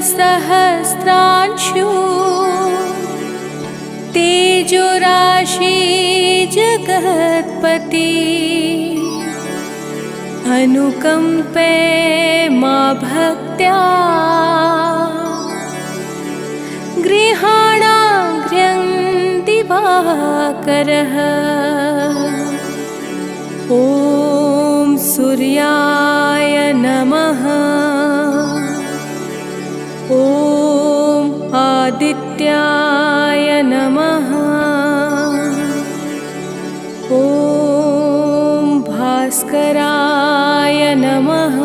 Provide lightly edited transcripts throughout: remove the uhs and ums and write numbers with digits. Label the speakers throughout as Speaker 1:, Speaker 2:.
Speaker 1: सहस्रांशु तेजोराशि जगत्पति अनुकंपे मा भक्त्या गृहाणाग्र्यं दिवाकरः। ॐ सूर्याय नमः। ॐ आदित्याय नमः। ॐ भास्कराय नमः।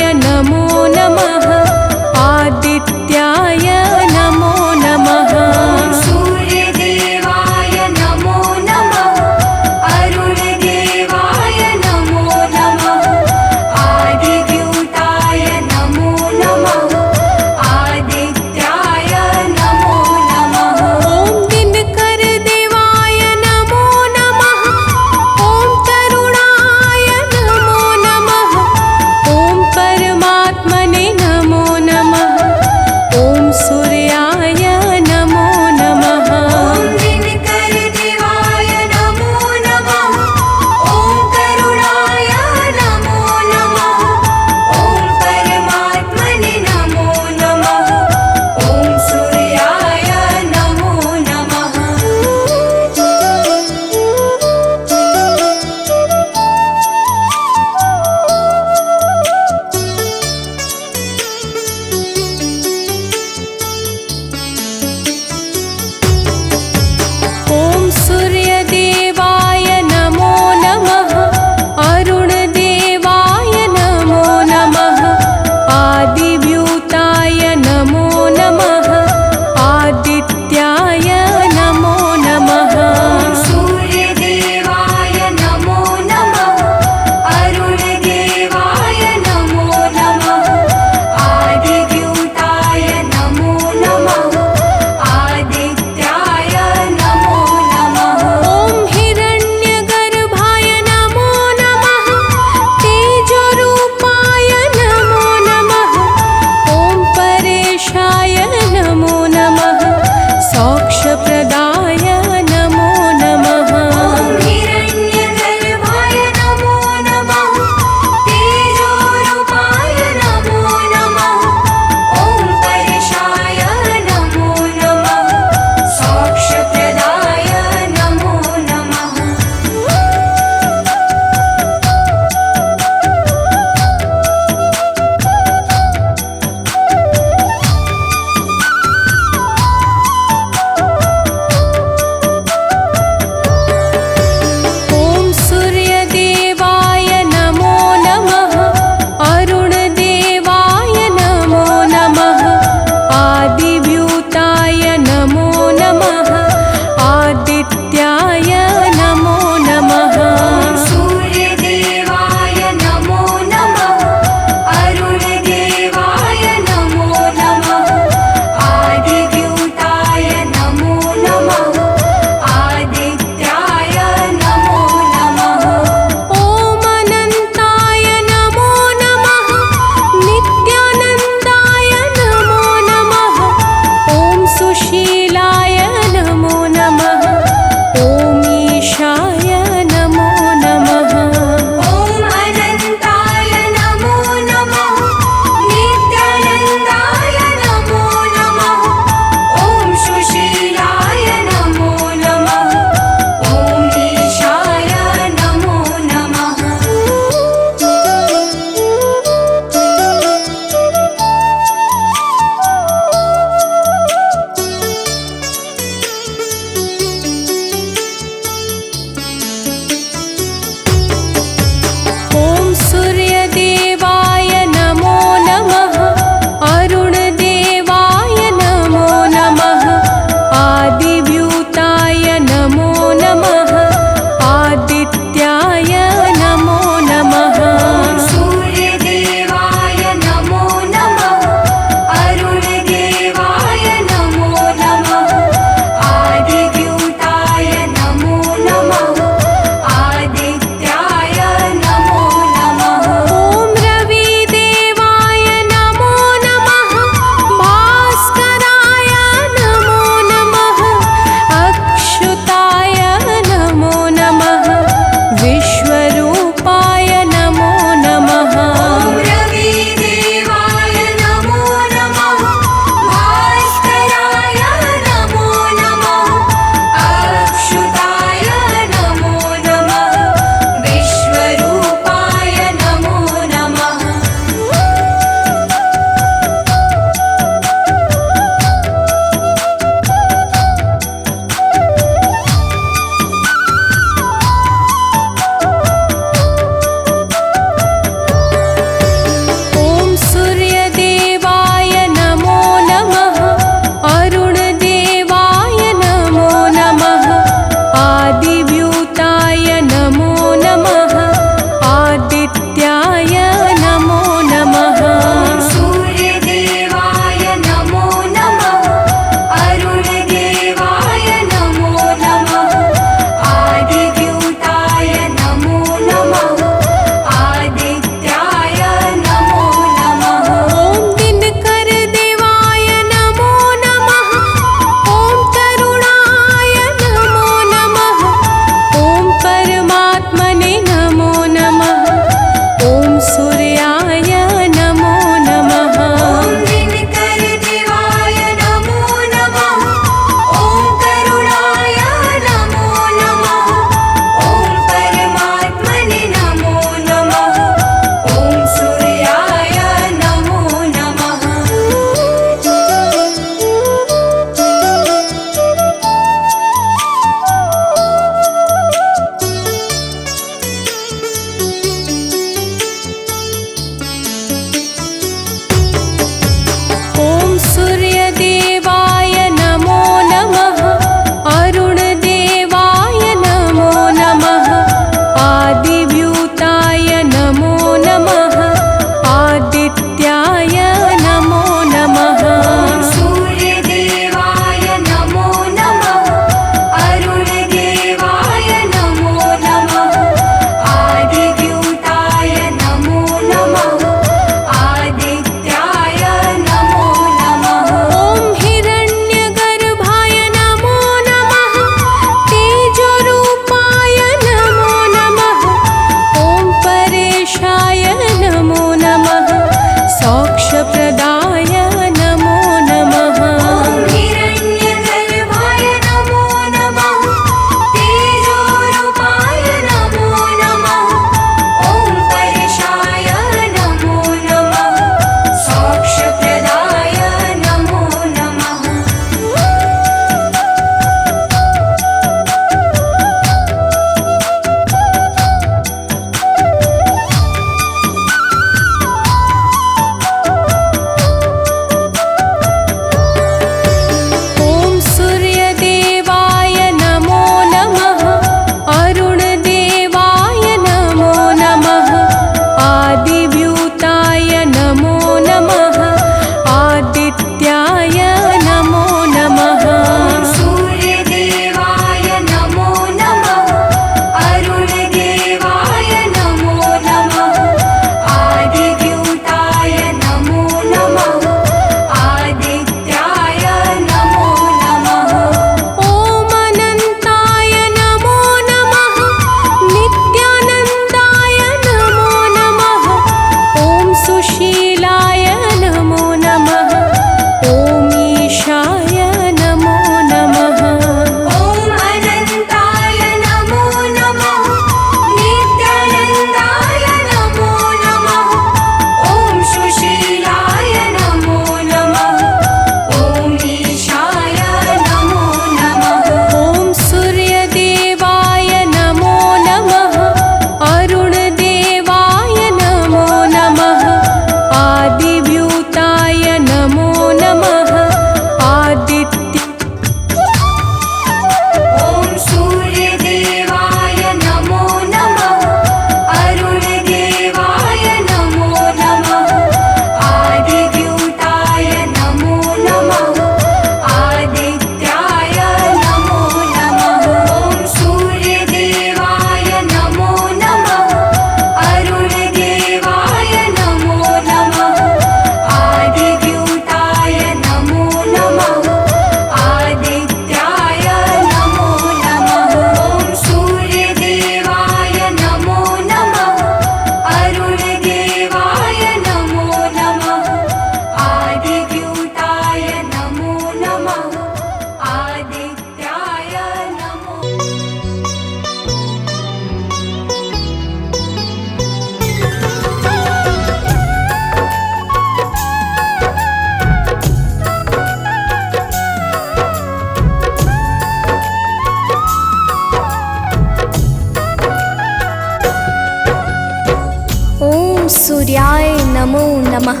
Speaker 2: सूर्याय नमो नमः।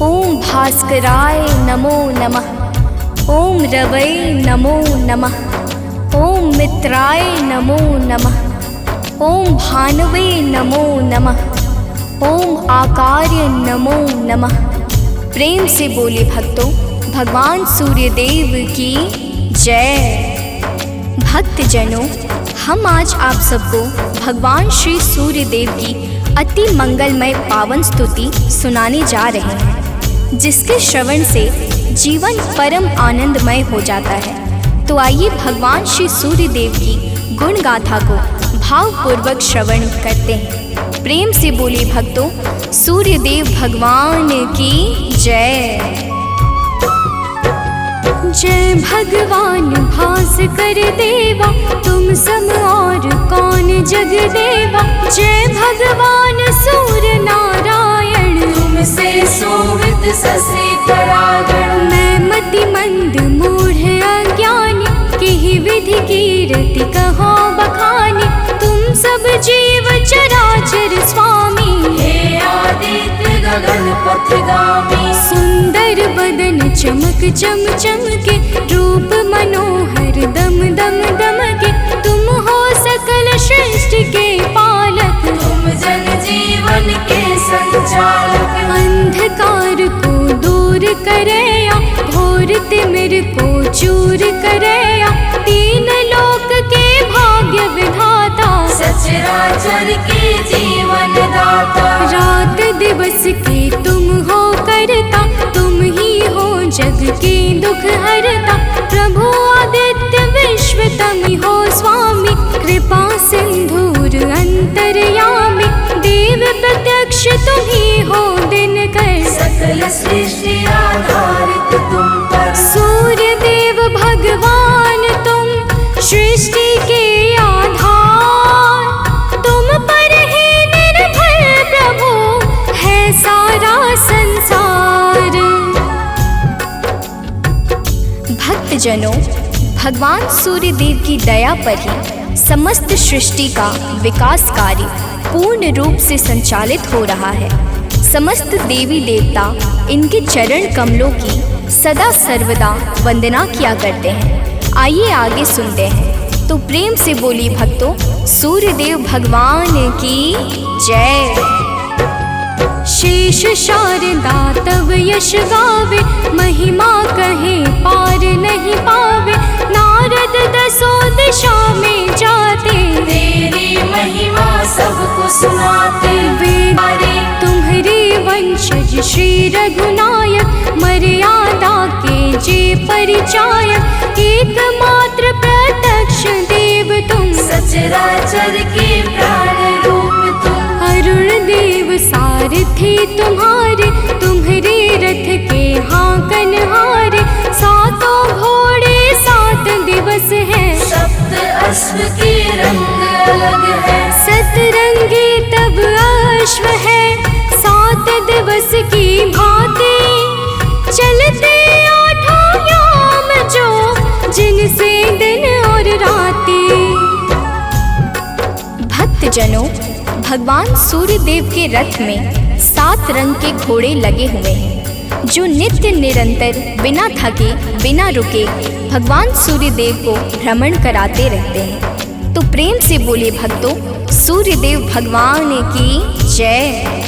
Speaker 2: ओम भास्कराय नमो नमः। ओम रवै नमो नमः। ओम मित्राय नमो नमः। ओम भानवे नमो नमः। ओम आकार्य नमो नमः। प्रेम से बोले भक्तों, भगवान सूर्यदेव की जय। भक्तजनों, हम आज आप सबको भगवान श्री सूर्यदेव की अति मंगलमय पावन स्तुति सुनाने जा रहे हैं, जिसके श्रवण से जीवन परम आनंदमय हो जाता है। तो आइए भगवान श्री सूर्यदेव की गुण गाथा को भावपूर्वक श्रवण करते हैं। प्रेम से बोले भक्तों, सूर्यदेव भगवान की जय। जय भगवान भास्कर देवा, तुम सम और कौन जग देवा। जय भगवान सूर्य नारायण,
Speaker 1: तुमसे सोवित ससे करागण।
Speaker 2: मैं मति मंद मूढ़ अज्ञानी, किहि विधि कीरति कहो बखानी। तुम सब जीव चराचर स्वामी,
Speaker 1: हे आदित्य गगन पथगामी।
Speaker 2: सुंदर बदन चमक चम चमके, रूप मनोहर दम दम दमके। तुम हो सकल सृष्टि के पालक,
Speaker 1: तुम जन जीवन के संचालक।
Speaker 2: अंधकार को दूर करया, घोर तिमिर को चूर करया। तीन लोक के भाग्य विधाता,
Speaker 1: सचराचर के जीवन दाता।
Speaker 2: रात दिवस के तुम हो करता, तुम ही हो जग के दुख हरता। प्रभु आदित्य विश्वतमि हो स्वामी, कृपा सिंधुर अंतर्यामी। देव प्रत्यक्ष तुम ही हो दिनकर,
Speaker 1: सकल सृष्टि आधारित तुम पर।
Speaker 2: सूर्य देव भगवान तुम सृष्टि के आधार। तुम पर ही निर्भर प्रभु है सारा संसार। भक्तजनों, भगवान सूर्यदेव की दया पर ही समस्त सृष्टि का विकास कार्य पूर्ण रूप से संचालित हो रहा है। समस्त देवी देवता इनके चरण कमलों की सदा सर्वदा वंदना किया करते हैं। आइए आगे सुनते हैं। तो प्रेम से बोली भक्तों, सूर्यदेव भगवान की जय। शेष शारदा तव यश गावे, महिमा कहे पार नहीं पावे। नारद दसों दिशा में जाते,
Speaker 1: तेरी महिमा सबको सुनाते।
Speaker 2: वेद तुम्हारे वंशज श्री रघुनायक, मर्यादा के जे परिचायक। एकमात्र प्रत्यक्ष देव तुम,
Speaker 1: सचराचर के प्राण रूप तुम।
Speaker 2: अरुण देव सारथी तुम्हारे, तुम्हारे रथ के हाकन हारे। सातों घोड़े 7 दिवस हैं,
Speaker 1: सप्त अश्व के रंग अलग है।
Speaker 2: सतरंगी तब अश्व है, 7 दिवस की भांति। चलते 8 याम जो, जिनसे दिन और राती। भक्तजनों, भगवान सूर्यदेव के रथ में 7 रंग के घोड़े लगे हुए हैं, जो नित्य निरंतर बिना थके बिना रुके भगवान सूर्यदेव को भ्रमण कराते रहते हैं। तो प्रेम से बोले भक्तों, सूर्यदेव भगवान की जय।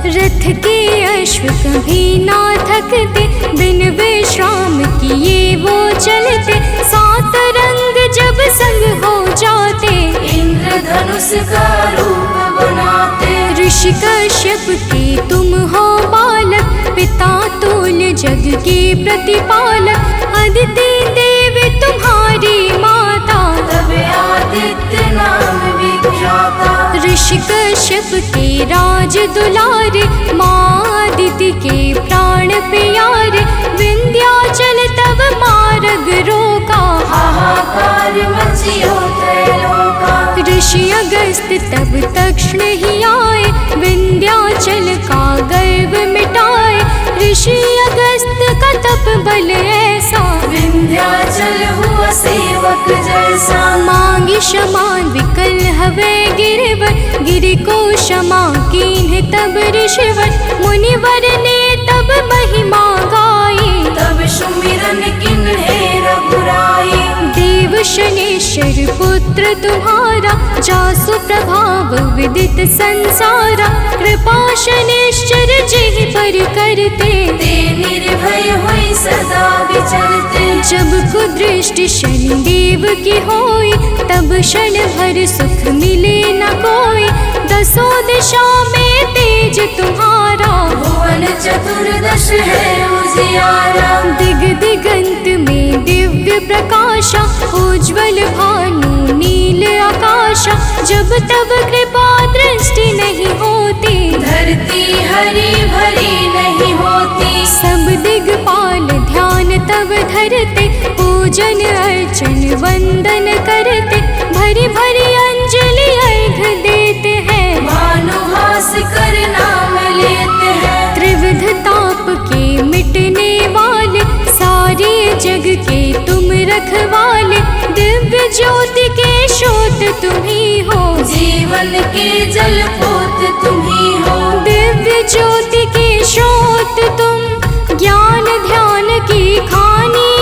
Speaker 2: रथ के अश्व कभी ना थकते, बिन विश्राम किए वो चलते। 7 रंग जब संग हो जाते,
Speaker 1: इंद्रधनुष का रूप बनाते।
Speaker 2: ऋषि कश्यप के तुम हो बालक, पिता तुल जग के प्रतिपालक। अदिति देव तुम्हारी माता,
Speaker 1: तब आदित्य नाम विख्याता।
Speaker 2: ऋषि कश्यप के राज दुलारे, माँ अदिति के प्राण प्यारे। विंध्याचल तब मार्ग रोका,
Speaker 1: हाहाकार मचियो त्रैलोका।
Speaker 2: ऋषि अगस्त तब तक्षण ही आए, विंध्याचल का गर्व मिटाए। ऋषि अगस्त का तप बल ऐसा,
Speaker 1: विंध्याचल हुआ सेवक जैसा।
Speaker 2: मांगी क्षमा विकल हवे गिरवर, गिर को क्षमा कीन्ह तब ऋषिवर मुनिवर ने तब महिमा गाई।
Speaker 1: तब सुमिरन किन्हे रघुराई।
Speaker 2: देव शनेश्वर पुत्र तुम्हारा जासु प्रभाव विदित संसारा। कृपा शनेश्वर जेहि पर करते
Speaker 1: ते निर्भय होई सदा विचरते।
Speaker 2: जब कुदृष्टि शनिदेव की होई तब क्षण भर सुख मिले न कोई। दसों दिशा में तेज तुम्हारा
Speaker 1: भुवन चतुर्दश है उजियारा।
Speaker 2: दिग दिगंत में दिव्य प्रकाशा उज्ज्वल भानु नील आकाशा। जब तब कृपा दृष्टि नहीं होती
Speaker 1: धरती हरी भरी नहीं होती।
Speaker 2: सब दिगपाल ध्यान तब धरते पूजन अर्चन वंदन करते। भरी भरी अंजलि अर्घ देते हैं
Speaker 1: भानुहास कर नाम लेते हैं।
Speaker 2: त्रिविध ताप के मिटने वाले सारे जग के तुम रखवाले। दिव्य ज्योति के स्रोत तुम ही हो
Speaker 1: जीवन के जल पोत तुम ही हो।
Speaker 2: दिव्य ज्योति के स्रोत तुम ज्ञान ध्यान की खानी।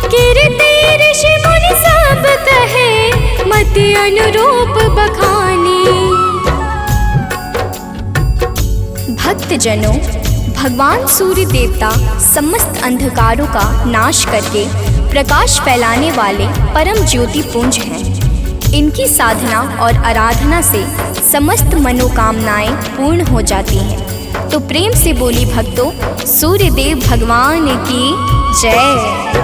Speaker 2: कीर्ति ऋषि मुनि सब कहे मति अनुरूप बखानी। भक्तजनों, भगवान सूर्य देवता समस्त अंधकारों का नाश करके प्रकाश फैलाने वाले परम ज्योति पुंज हैं। इनकी साधना और आराधना से समस्त मनोकामनाएं पूर्ण हो जाती हैं। तो प्रेम से बोली भक्तों, सूर्य देव भगवान की जय।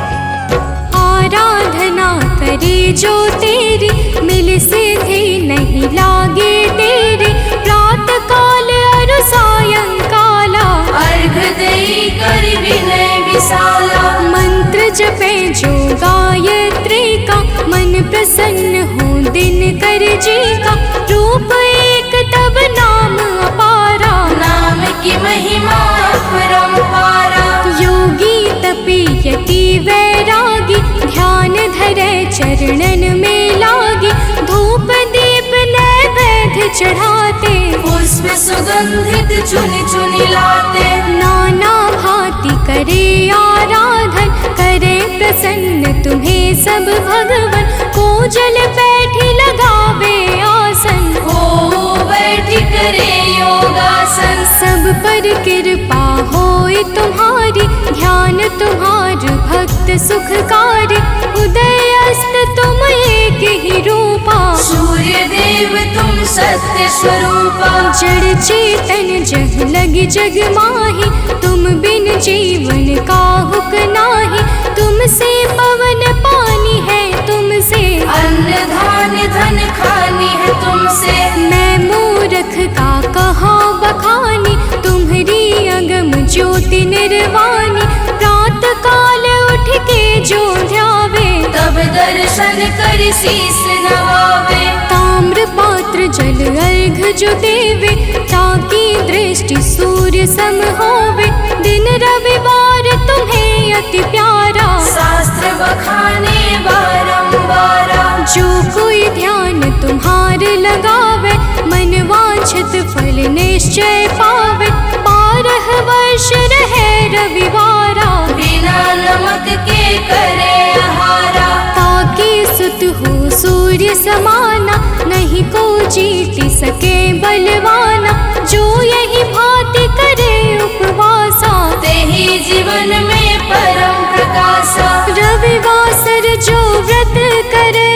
Speaker 2: आराधना करे जो तेरी मिल सिद्धि नहीं लागे तेरी। प्रातः काल और सायंकाला
Speaker 1: अर्घ देई कर विनय विशाला।
Speaker 2: मंत्र जपे जो गायत्री का मन प्रसन्न हो दिन कर जी का। रूप एक तब नाम अपारा
Speaker 1: नाम की महिमा अपरंपारा।
Speaker 2: योगी तपी यति वैरागी ध्यान धरे चरणन में लागी। धूप दीप नैवेद्य चढ़ाते
Speaker 1: पुष्प सुगंधित चुनि चुनि लाते।
Speaker 2: नाना भांति करे आराधन करे प्रसन्न तुम्हें सब भगवन। को जल बैठी लगावे आसन
Speaker 1: हो बैठी करे योगासन।
Speaker 2: सब पर कृपा होए तुम्हारी ध्यान तुम्हार भक्त सुखकारी। उदय अस्त तुम एक ही रूपा
Speaker 1: सूर्य देव तुम सत्य स्वरूपा।
Speaker 2: जड़ चेतन जह लगी जग माही तुम बिन जीवन का हुक नाही। तुमसे पवन पानी है तुमसे
Speaker 1: अन्न धान्य धन खानी है तुमसे।
Speaker 2: मैं मूर्ख का कहा बखानी तुम्हारी अगम ज्योति निर्वाणी। प्रात काल उठ के जो ध्यावे
Speaker 1: तब दर्शन कर शीस नवावे।
Speaker 2: ताम्र पात्र जल अर्घ जो देवे ताकि दृष्टि सूर्य सम होवे। दिन रविवार तुम्हें अति प्यारा
Speaker 1: शास्त्र बखाने बारंबारा।
Speaker 2: जो कोई ध्यान तुम्हार लगावे मन वांछित फल निश्चय पावे। 12 वर्ष रहे रविवारा
Speaker 1: बिना नमक के करे आहारा।
Speaker 2: ताकि सुत हो सूर्य समाना नहीं को जीत सके बलवाना। जो यही भांति करे उपवासा
Speaker 1: तेहि जीवन में परम प्रकाशा।
Speaker 2: रविवासर जो व्रत करे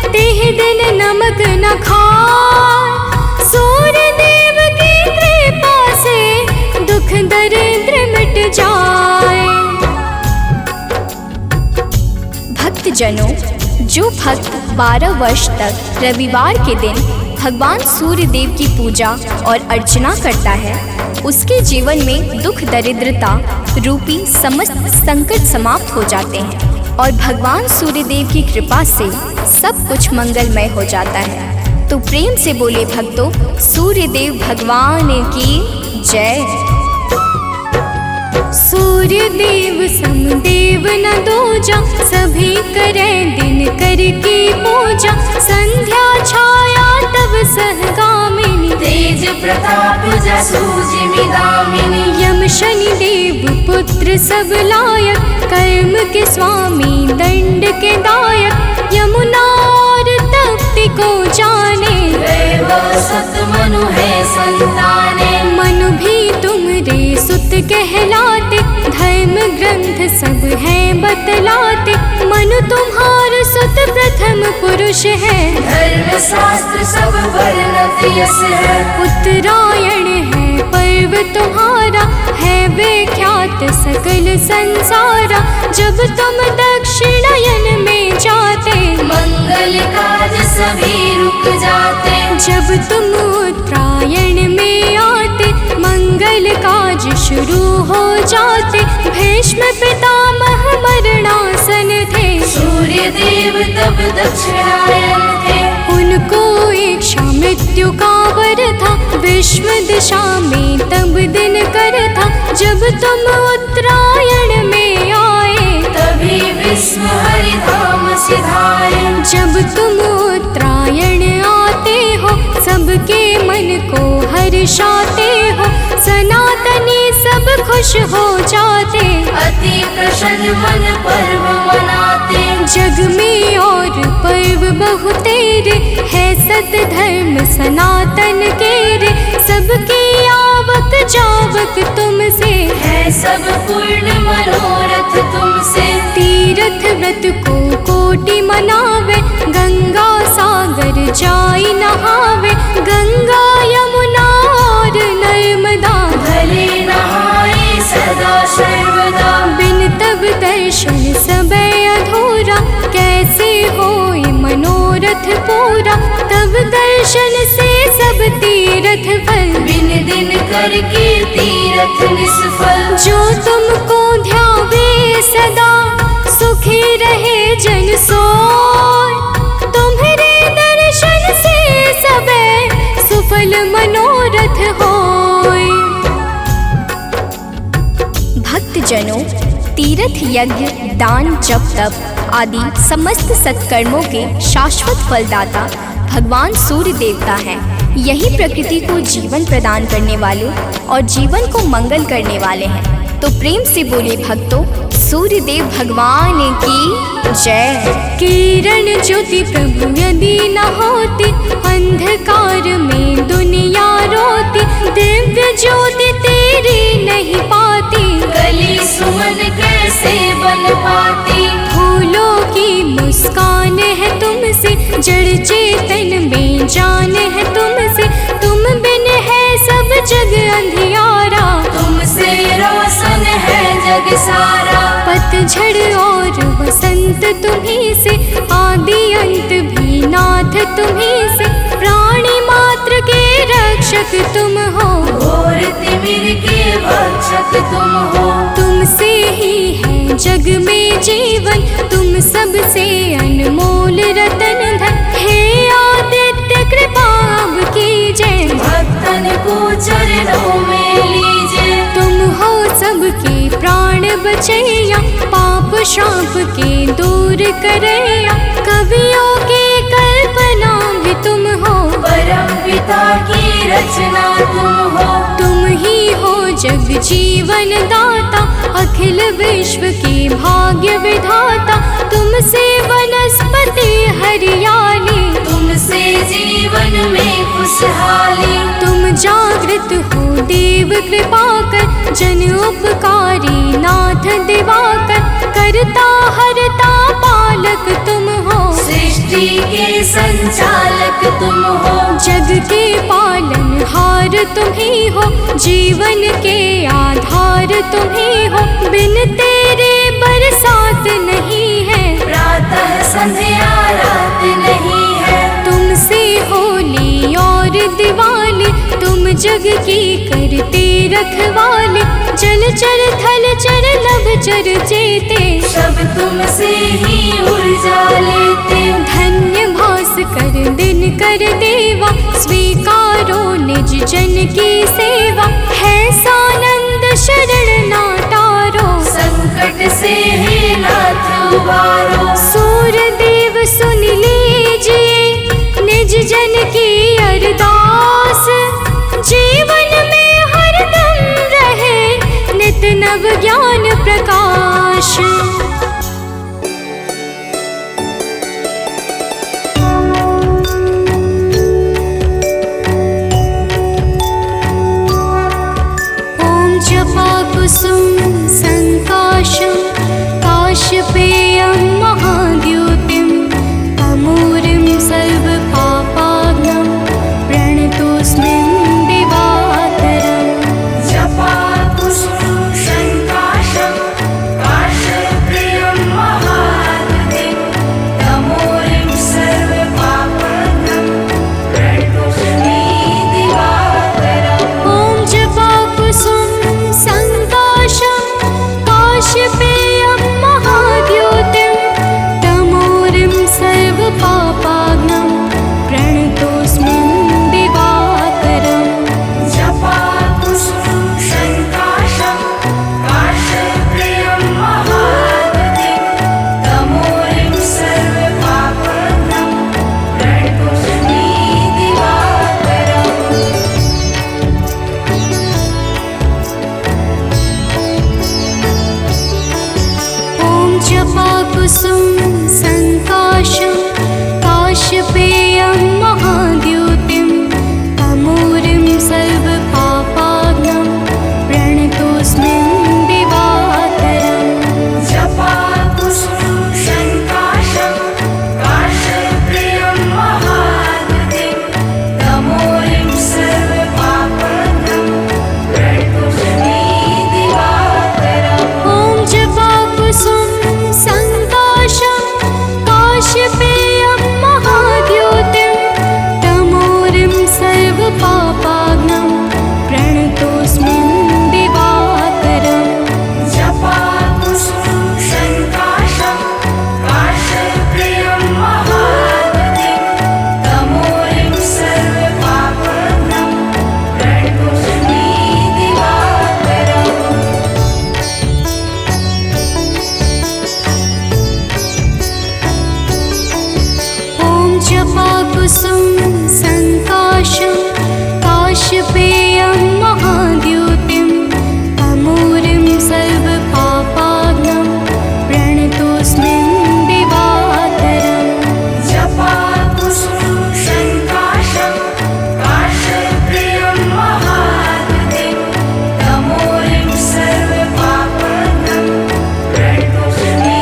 Speaker 2: तेहि दिन नमक न खाए। सूर्य देव की कृपा से दुख दरिद्र मिट जाए। भक्तजनों, जो भक्त 12 वर्ष तक रविवार के दिन भगवान सूर्य देव की पूजा और अर्चना करता है उसके जीवन में दुख दरिद्रता रूपी समस्त संकट समाप्त हो जाते हैं और भगवान सूर्य देव की कृपा से सब कुछ मंगलमय हो जाता है। तो प्रेम से बोले भक्तों, सूर्य देव भगवान की जय। सूर्य देव समदेव न दूजा सभी करें दिन कर की पूजा। संध्या छाया तब सहगामी
Speaker 1: प्रताप जसु जिमिदामिनी।
Speaker 2: यम शनि देव पुत्र सब लायक, कर्म के स्वामी दंड के दायक। यमुना और तप्ति को जाने,
Speaker 1: वैभव सुत मनु है संताने।
Speaker 2: मनु भी तुमरे सुत कहलाते, धर्म ग्रंथ सब हैं बतलाते। मनु तुम्हार सुत प्रथम पुरुष है,
Speaker 1: धर्म शास्त्र सब वर्णत यस है।
Speaker 2: उत्तरायण है पर्व तुम्हारा, है विख्यात सकल संसारा। जब तुम दक्षिणायन में जाते,
Speaker 1: मंगल काज सभी रुक जाते।
Speaker 2: जब तुम उत्तरायण में आते, मंगल काज शुरू हो जाते। भीष्म पितामह मरणासन थे,
Speaker 1: सूर्य देव तब दक्षिणायन थे।
Speaker 2: उनको इच्छा मृत्यु का वर था, विश्व दिशा में तब दिन कर था। जब तुम उत्तरायण में आए,
Speaker 1: तभी विश्व हरि धाम सिधाए।
Speaker 2: जब तुम उत्तरायण आते हो, सबके मन को हर्षाते हो। सनातनी सब खुश हो जाते,
Speaker 1: अति प्रसन्न मन पर्व मनाते।
Speaker 2: जग में और पर्व बहुतेरे, है सत धर्म सनातन के रे। सबके आवक जावक तुमसे,
Speaker 1: है सब पूर्ण मनोरथ तुमसे।
Speaker 2: तीर्थ व्रत को कोटि मनावे, गंगा सागर जाई नहावे। गंगा यमुना और नर्मदा,
Speaker 1: भले नहाए सदा सर्वदा।
Speaker 2: बिन तब दर्शन सबे अधूरा, कैसे होए मनोरथ पूरा। तब दर्शन से सब तीर्थ फल,
Speaker 1: बिन दिन करके तीरथ निष्फल।
Speaker 2: जो तुमको ध्यावे सदा, सुखी रहे जन सोय। तुम्हारे दर्शन से सबे सुफल मनोरथ होय। भक्तजनों, तीर्थ यज्ञ दान जप तप आदि समस्त सत्कर्मों के शाश्वत फलदाता भगवान सूर्य देवता हैं। यही प्रकृति को जीवन प्रदान करने वाले और जीवन को मंगल करने वाले हैं। तो प्रेम से बोले भक्तों, सूर्य देव भगवान की जय। किरण ज्योति प्रभु यदि न होती, अंधकार में दुनिया रोती। दिव्य ज्योति तेरी नहीं पाती,
Speaker 1: कली सुमन कैसे बन पाती।
Speaker 2: फूलों की मुस्कान है तुमसे, जड़ चेतन में जान है तुमसे। तुम बिन है सब जग अंधियारा,
Speaker 1: तुमसे रोशन है जग सारा।
Speaker 2: पतझड़ और बसंत तुम्ही से, आदि अंत भी नाथ तुम्ही से। प्राणी मात्र के रक्षक तुम हो,
Speaker 1: घोर तिमिर के भक्षक तुम हो।
Speaker 2: तुमसे ही है जग में जीवन, तुम सबसे अनमोल रतन धन। हे आदित्य कृपा अब कीजय,
Speaker 1: भक्तन को चरणों में लीजिए।
Speaker 2: तुम हो सबके प्राण बचैया, पाप शाप के दूर करैया। कवियों की कल्पना भी तुम हो,
Speaker 1: परम पिता की रचना तुम हो।
Speaker 2: तुम ही हो जग जीवन दाता, अखिल विश्व के भाग्य विधाता। तुमसे वनस्पति हरियाली,
Speaker 1: तुमसे जीवन में खुशहाली।
Speaker 2: तुम जागृत हो देव कृपा कर, जन उपकारी नाथ दिवाकर। करता हरता पालक तुम हो,
Speaker 1: सृष्टि के संचालक तुम हो।
Speaker 2: जग के पालन हार तुम ही हो, जीवन के आधार तुम ही हो। बिन तेरे बरसात नहीं है,
Speaker 1: प्रातः संध्या रात नहीं है।
Speaker 2: तुमसे होली और दिवाली, तुम जग की करते रखवाले। जल चर थल चर नभ चर चेते,
Speaker 1: सब तुमसे ही ऊर्जा लेते।
Speaker 2: धन्य भास कर दिन कर देवा, स्वीकारो निज जन की सेवा। है सानंद शरण ना तारो,
Speaker 1: संकट से हे नाथ उबारो।
Speaker 2: सूर्य देव सुन लीजिए निज जन की अरदास। जपाकुसुम संकाशं काश्यपेयं महाद्युतिं तमूरिं सर्वपापाग्नं प्रणतोऽस्मिन् दिवाकरम्
Speaker 1: जपाकुसुम संकाशं काश्यपेयं महाद्युतिं तमूरिं सर्वपापाग्नं प्रणतोऽस्मि दिवाकरम्।
Speaker 2: ॐ जपाकुसुम संकाशं काश्यपेयं महाद्युतिं तमूरिं सर्वपापाग्नं प्रणतोऽस्मिन् दिवाकरम्
Speaker 1: जपाकुसुम संकाशं काश्यपेयं महाद्युतिं तमूरिं सर्वपापाग्नं प्रणतोऽस्मि दिवाकरम्।
Speaker 2: ॐ जपाकुसुम संकाशं काश्यपेयं महाद्युतिं तमूरिं सर्वपापाग्नं प्रणतोऽस्मिन् दिवाकरम्
Speaker 1: जपाकुसुम संकाशं काश्यपेयं महाद्युतिं तमूरिं सर्वपापाग्नं प्रणतोऽस्मि दिवाकरम्।
Speaker 2: ॐ जपाकुसुम संकाशं काश्यपेयं महाद्युतिं तमूरिं सर्वपापाग्नं प्रणतोऽस्मिन् दिवाकरम्
Speaker 1: जपाकुसुम संकाशं काश्यपेयं महाद्युतिं तमूरिं सर्वपापाग्नं प्रणतोऽस्मि दिवाकरम्।
Speaker 2: ॐ जपाकुसुम संकाशं काश्यपेयं महाद्युतिं तमूरिं सर्वपापाग्नं प्रणतोऽस्मिन् दिवाकरम्
Speaker 1: जपाकुसुम संकाशं काश्यपेयं महाद्युतिं तमूरिं सर्वपापाग्नं प्रणतोऽस्मि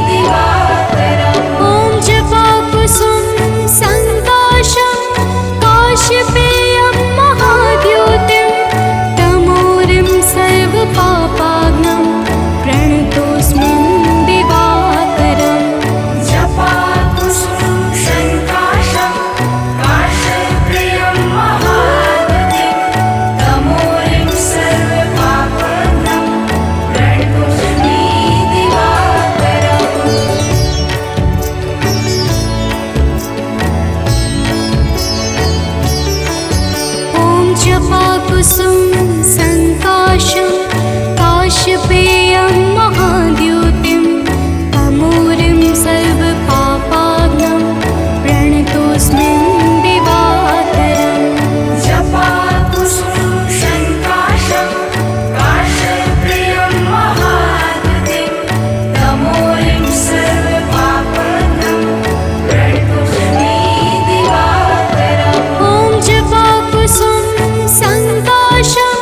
Speaker 1: दिवाकरम्।
Speaker 2: ॐ जपाकुसुम संकाशं काश्यपेयं महाद्युतिं तमूरिं सर्वपापाग्नं प्रणतोऽस्मिन् दिवाकरम्
Speaker 1: जपाकुसुम संकाशं काश्यपेयं महाद्युतिं तमूरिं सर्वपापाग्नं प्रणतोऽस्मि दिवाकरम्।
Speaker 2: ॐ जपाकुसुम संकाशं काश्यपेयं महाद्युतिं तमूरिं सर्वपापाग्नं प्रणतोऽस्मिन् दिवाकरम्
Speaker 1: जपाकुसुम संकाशं काश्यपेयं महाद्युतिं तमूरिं सर्वपापाग्नं प्रणतोऽस्मि दिवाकरम्।
Speaker 2: ॐ जपाकुसुम संकाशं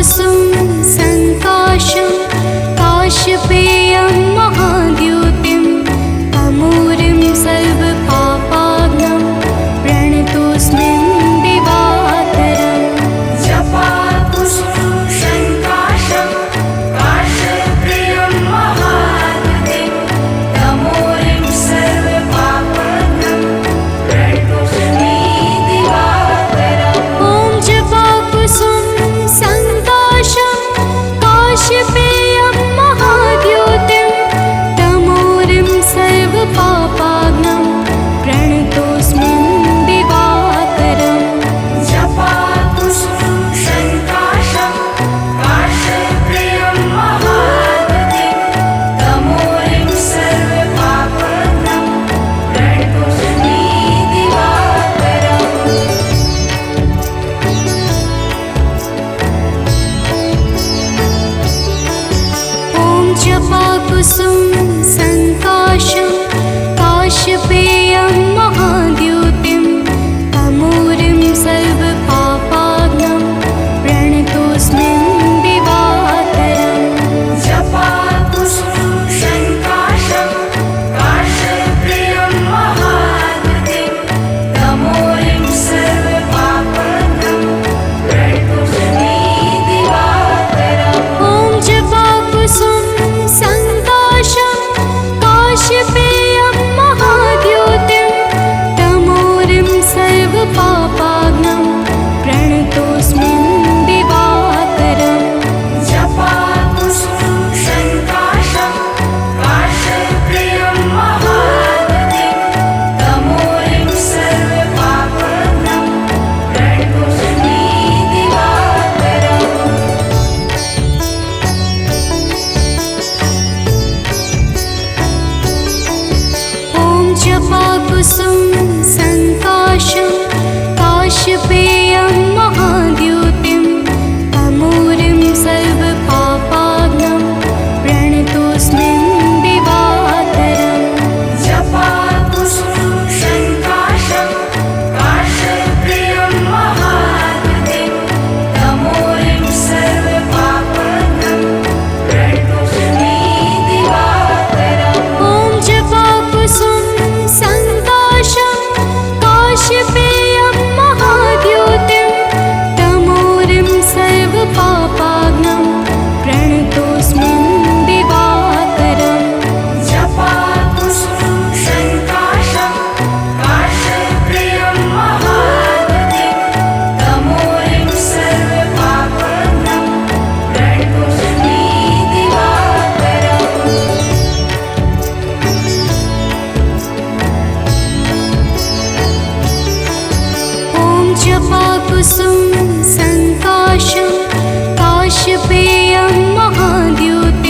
Speaker 2: जपाकुसुम संकाशं काश्यपेयं महाद्युतिं तमूरिं सर्वपापाग्नं प्रणतोऽस्मिन् दिवाकरम्
Speaker 1: जपाकुसुम संकाशं काश्यपेयं महाद्युतिं तमूरिं सर्वपापाग्नं प्रणतोऽस्मि दिवाकरम्।
Speaker 2: ॐ जपाकुसुम संकाशं काश्यपेयं महाद्युतिं तमूरिं सर्वपापाग्नं प्रणतोऽस्मिन् दिवाकरम्
Speaker 1: जपाकुसुम संकाशं काश्यपेयं महाद्युतिं तमूरिं सर्वपापाग्नं प्रणतोऽस्मि दिवाकरम्।
Speaker 2: ॐ जपाकुसुम संकाशं काश्यपेयं महाद्युतिं तमूरिं सर्वपापाग्नं प्रणतोऽस्मिन् दिवाकरम्
Speaker 1: जपाकुसुम संकाशं काश्यपेयं महाद्युतिं तमूरिं सर्वपापाग्नं प्रणतोऽस्मि दिवाकरम्।
Speaker 2: ॐ जपाकुसुम संकाशं काश्यपेयं महाद्युतिं तमूरिं सर्वपापाग्नं प्रणतोऽस्मिन् दिवाकरम्
Speaker 1: जपाकुसुम संकाशं काश्यपेयं महाद्युतिं तमूरिं सर्वपापाग्नं प्रणतोऽस्मि दिवाकरम्।
Speaker 2: ॐ जपाकुसुम संकाशं काश्यपेयं महाद्युतिं तमूरिं सर्वपापाग्नं प्रणतोऽस्मिन् दिवाकरम्
Speaker 1: जपाकुसुम संकाशं काश्यपेयं महाद्युतिं तमूरिं सर्वपापाग्नं प्रणतोऽस्मि दिवाकरम्।
Speaker 2: ॐ जपाकुसुम संकाशं काश्यपेयं महाद्युतिं तमूरिं सर्वपापाग्नं प्रणतोऽस्मिन् दिवाकरम्
Speaker 1: जपाकुसुम संकाशं काश्यपेयं महाद्युतिं तमूरिं सर्वपापाग्नं प्रणतोऽस्मि दिवाकरम्।
Speaker 2: ॐ जपाकुसुम संकाशं काश्यपेयं महाद्युतिं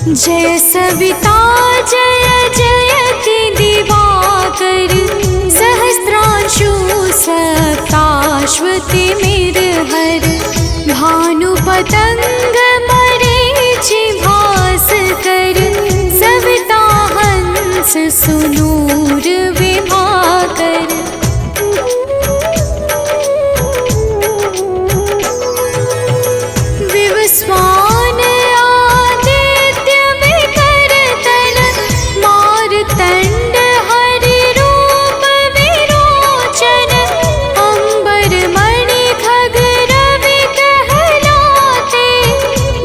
Speaker 2: जय सविता जय जयति दिवाकर सहस्रांशु सप्ताश्वति मिरहर भानु पतंग मरीचि भास्कर सविता हंस सुनूर विभाकर। विवस्वान आदित्य विकर तन मारतंड हरि रूप विरोचन अंबर मणि खग रवि कहलाते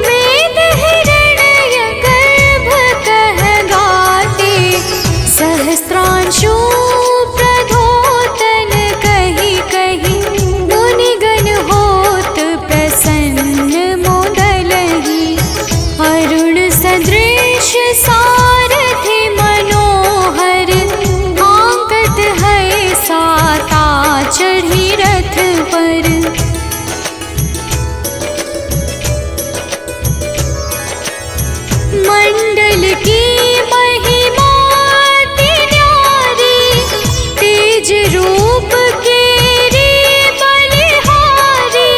Speaker 2: वेद हिरण्य गर्भ कह गाते सहस्त्रांशु प्रधोतन कही कही मुनिगण होत प्रसन्न मोदलहि अरुण सदृश सारथि मनोहर आंकत है साता चढ़ी रथ पर। मंडल की महिमा अति न्यारी तेज रूप केरी बलिहारी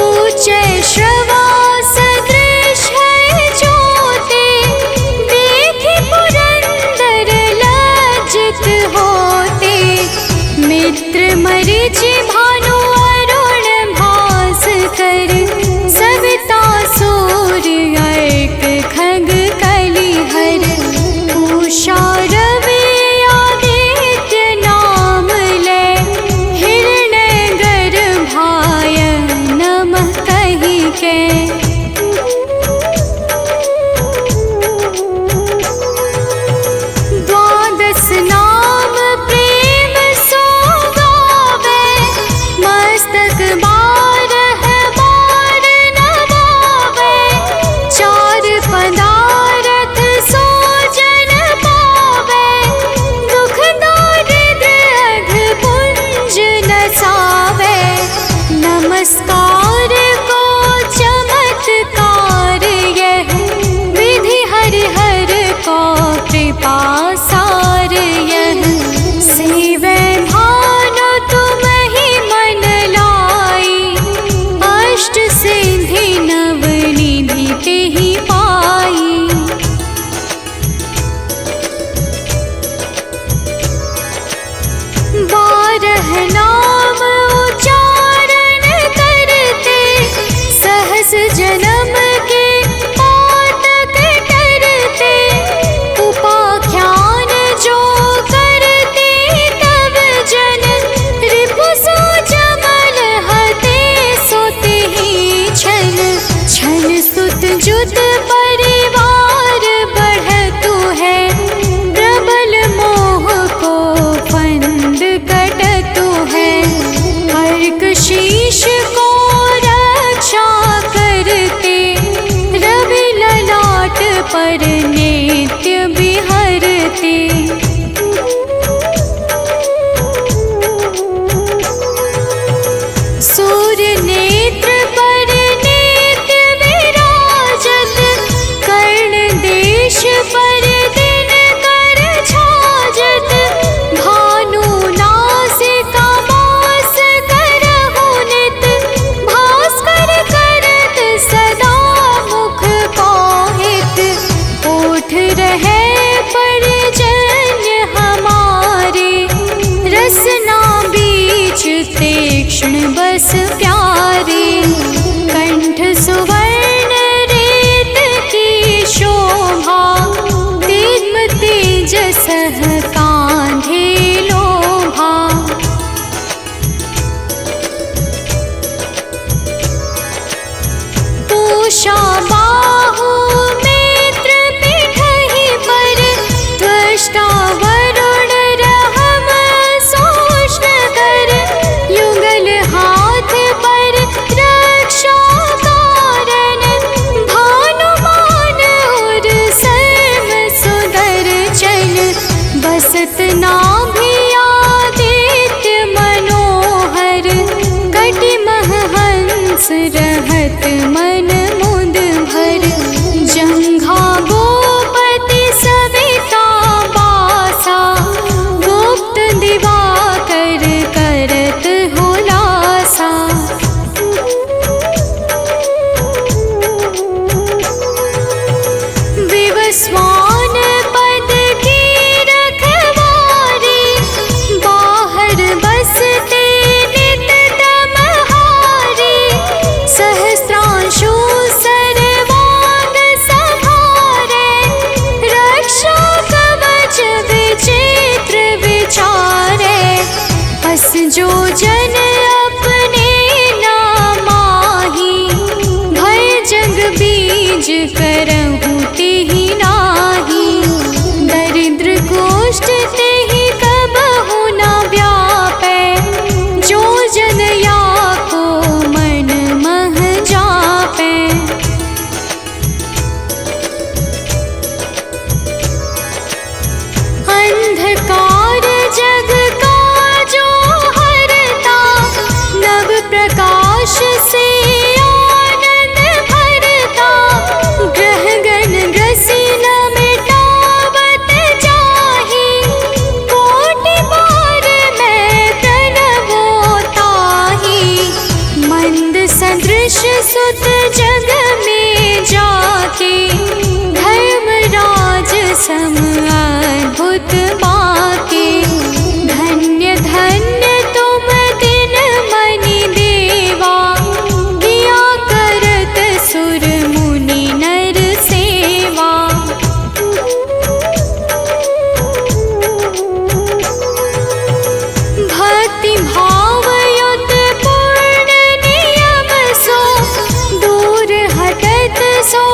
Speaker 2: ऊंचे श्रवा सदृश है ज्योति देखि पुरंदर लज्जित होते मित्र मरीचि भानु अरुण भास्कर सविता सूर्य एक खग कलिहर उषा रवि आदित्य नाम ले हिरण्य गर्भाय नमः कहि के। द्वादश नाम प्रेम सो गावे मस्तक बारह बार नवावे चार पदारथ सो जन पावे दुख दारिद्र अघ पुंज नसावे नमस्कार को चमत्कार यह विधि हरिहर को कृपा सार यह सेवै भानु तुम ही मन लाई अष्ट सिद्धि नव निधि तेहि पाई। बारह नाम उच्चारण करते सहस जन्म के पातक टरते उपाख्यान जो करते तब जन रिपु सो जमल हते सोते ही छन छन सुत जुत करहु तेहि नाही, दरिद्र गोष्ठ तेहि कबहु न व्यापै, जो जन या को मन मह जापै। अंधकार जग का जो हरता, नव प्रकाश से आनंद भरता, ग्रह गण ग्रसी न मिटावत जाहि, कोटि बार मैं प्रणवो ताहि। मंद सदृश सुत जग में जाके, धर्मराज सम अद्भुत बाके। धन्य धन्य तुम दिन मनि देवा, किया करत सुर मुनि नर सेवा। भक्ति भाव युत पूर्ण नियम सो, दूर हटत सो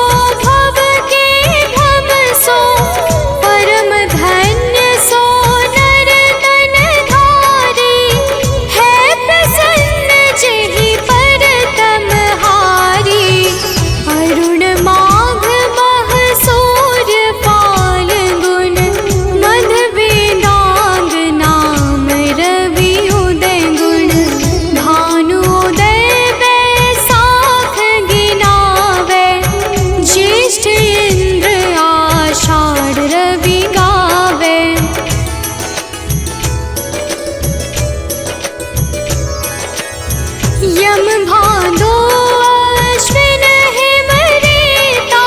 Speaker 2: भव के भव सो। परम धन्य सो नर तन धारी, है प्रसन्न जेहि पर तमहारी। अरुण माघ मह सूर्य फाल्गुन, मध वेदांग नाम रवि उदय गुण। भानुदय बैसाख गिनावै, ज्येष्ठ इंद्र आषाढ़ रवि गावै। यम भादो अश्विन हिम रेता,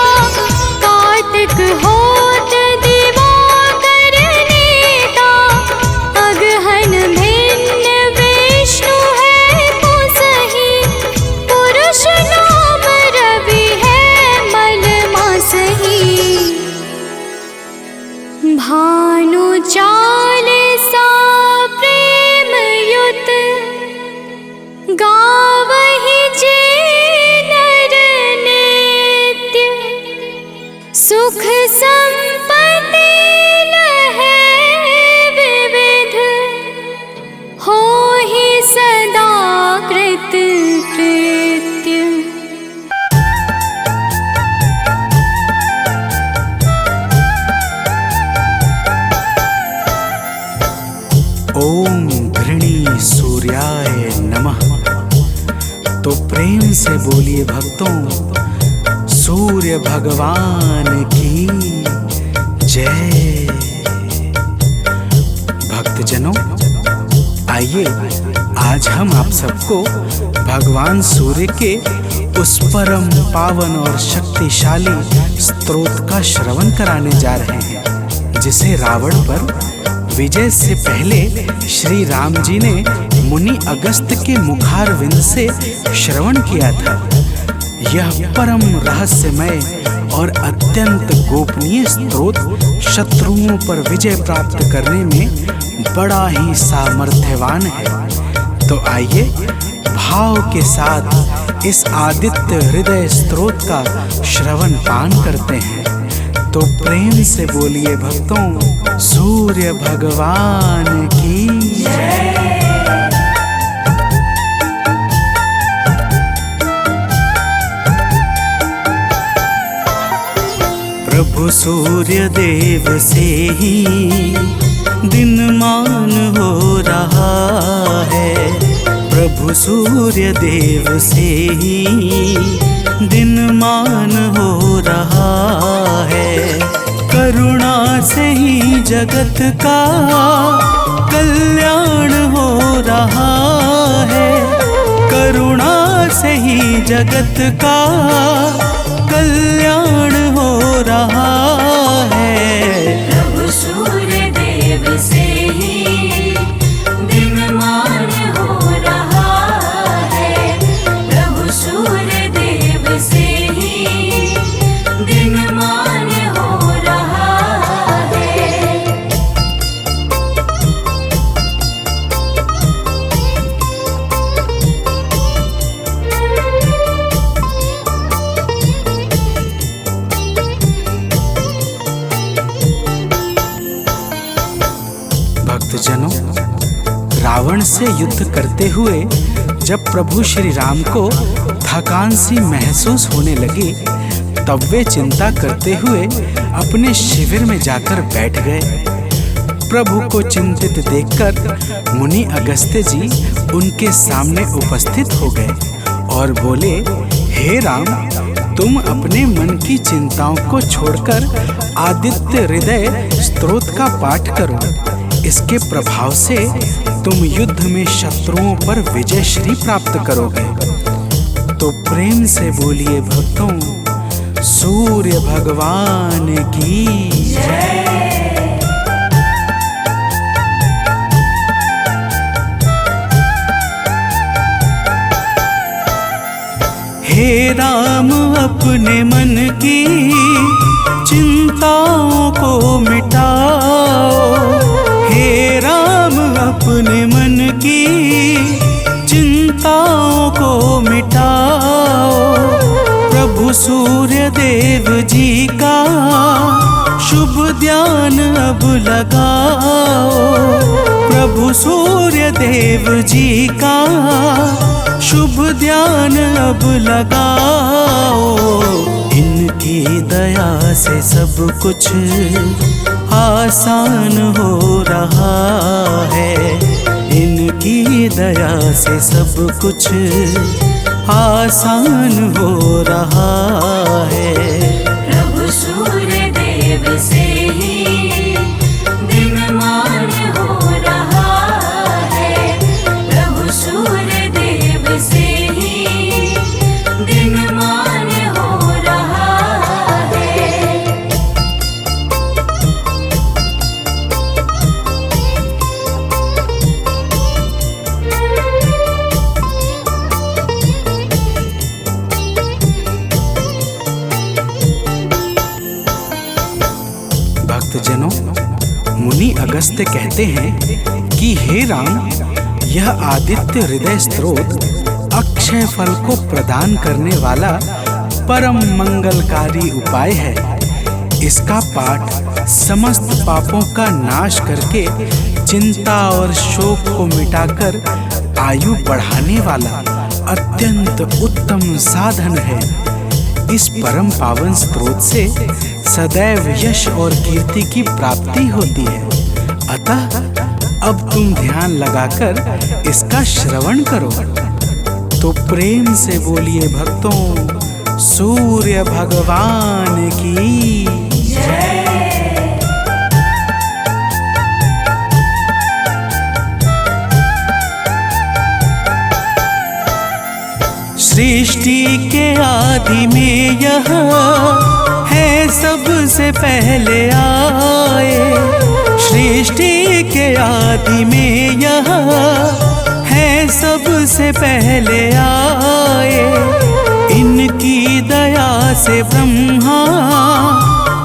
Speaker 2: कार्तिक होत दिवाकर नेता। अगहन भिन्न विष्णु है पुसहि, पुरुष नाम रवि है मल मासहि। भानु चालीसा प्रेम युत, गावहि जे नर नित्य। सुख संपत्ति लहै विविध, होहि सदा कृत कृत्य।
Speaker 3: ओम घृणी सूर्याय नमः। तो प्रेम से बोलिए भक्तों, सूर्य भगवान की जय। भक्तजनों, आइए आज हम आप सबको भगवान सूर्य के उस परम पावन और शक्तिशाली स्तोत्र का श्रवण कराने जा रहे हैं, जिसे रावण पर विजय से पहले श्री राम जी ने मुनि अगस्त के मुखारविंद से श्रवण किया था। यह परम रहस्यमय और अत्यंत गोपनीय स्तोत्र शत्रुओं पर विजय प्राप्त करने में बड़ा ही सामर्थ्यवान है। तो आइए भाव के साथ इस आदित्य हृदय स्तोत्र का श्रवण पान करते हैं। तो प्रेम से बोलिए भक्तों, सूर्य भगवान की जय। प्रभु सूर्य देव से ही दिनमान हो रहा है, प्रभु सूर्य देव से ही दिनमान हो रहा है। करुणा से ही जगत का कल्याण हो रहा है, करुणा से ही जगत का कल्याण हो रहा है।
Speaker 1: प्रभु सूर्य देव से ही दिनमान हो रहा है, प्रभु सूर्य देव से ही दिनमान हो रहा है।
Speaker 3: रावण से युद्ध करते हुए जब प्रभु श्री राम को थकान सी महसूस होने लगी, तब वे चिंता करते हुए अपने शिविर में जाकर बैठ गए। प्रभु को चिंतित देखकर मुनि अगस्त्य जी उनके सामने उपस्थित हो गए और बोले, हे राम, तुम अपने मन की चिंताओं को छोड़कर आदित्य हृदय स्तोत्र का पाठ करो। इसके प्रभाव से तुम युद्ध में शत्रुओं पर विजय श्री प्राप्त करोगे। तो प्रेम से बोलिए भक्तों, सूर्य भगवान की जय। हे राम, अपने मन की चिंताओं को मिटाओ। हे राम, अपने मन की चिंताओं को मिटाओ। प्रभु सूर्य देव जी का शुभ ध्यान अब लगाओ। प्रभु सूर्य देव जी का शुभ ध्यान अब लगाओ। इनकी दया से सब कुछ आसान हो रहा है। इनकी दया से सब कुछ आसान हो रहा है।
Speaker 1: प्रभु सूर्य देव से ही दिनमान हो रहा है। प्रभु सूर्य देव से ही दिनमान हो रहा है।
Speaker 3: भक्तजनों, मुनि अगस्त्य कहते हैं कि हे राम, यह आदित्य हृदय स्तोत्र अक्षय फल को प्रदान करने वाला परम मंगलकारी उपाय है। इसका पाठ समस्त पापों का नाश करके चिंता और शोक को मिटाकर आयु बढ़ाने वाला अत्यंत उत्तम साधन है। इस परम पावन स्रोत से सदैव यश और कीर्ति की प्राप्ति होती है। अतः अब तुम ध्यान लगाकर इसका श्रवण करो। तो प्रेम से बोलिए भक्तों, सूर्य भगवान की जय। सृष्टि के आदि में यह है सबसे पहले आए। सृष्टि के आदि में यह है सबसे पहले आए। इनकी दया से ब्रह्मा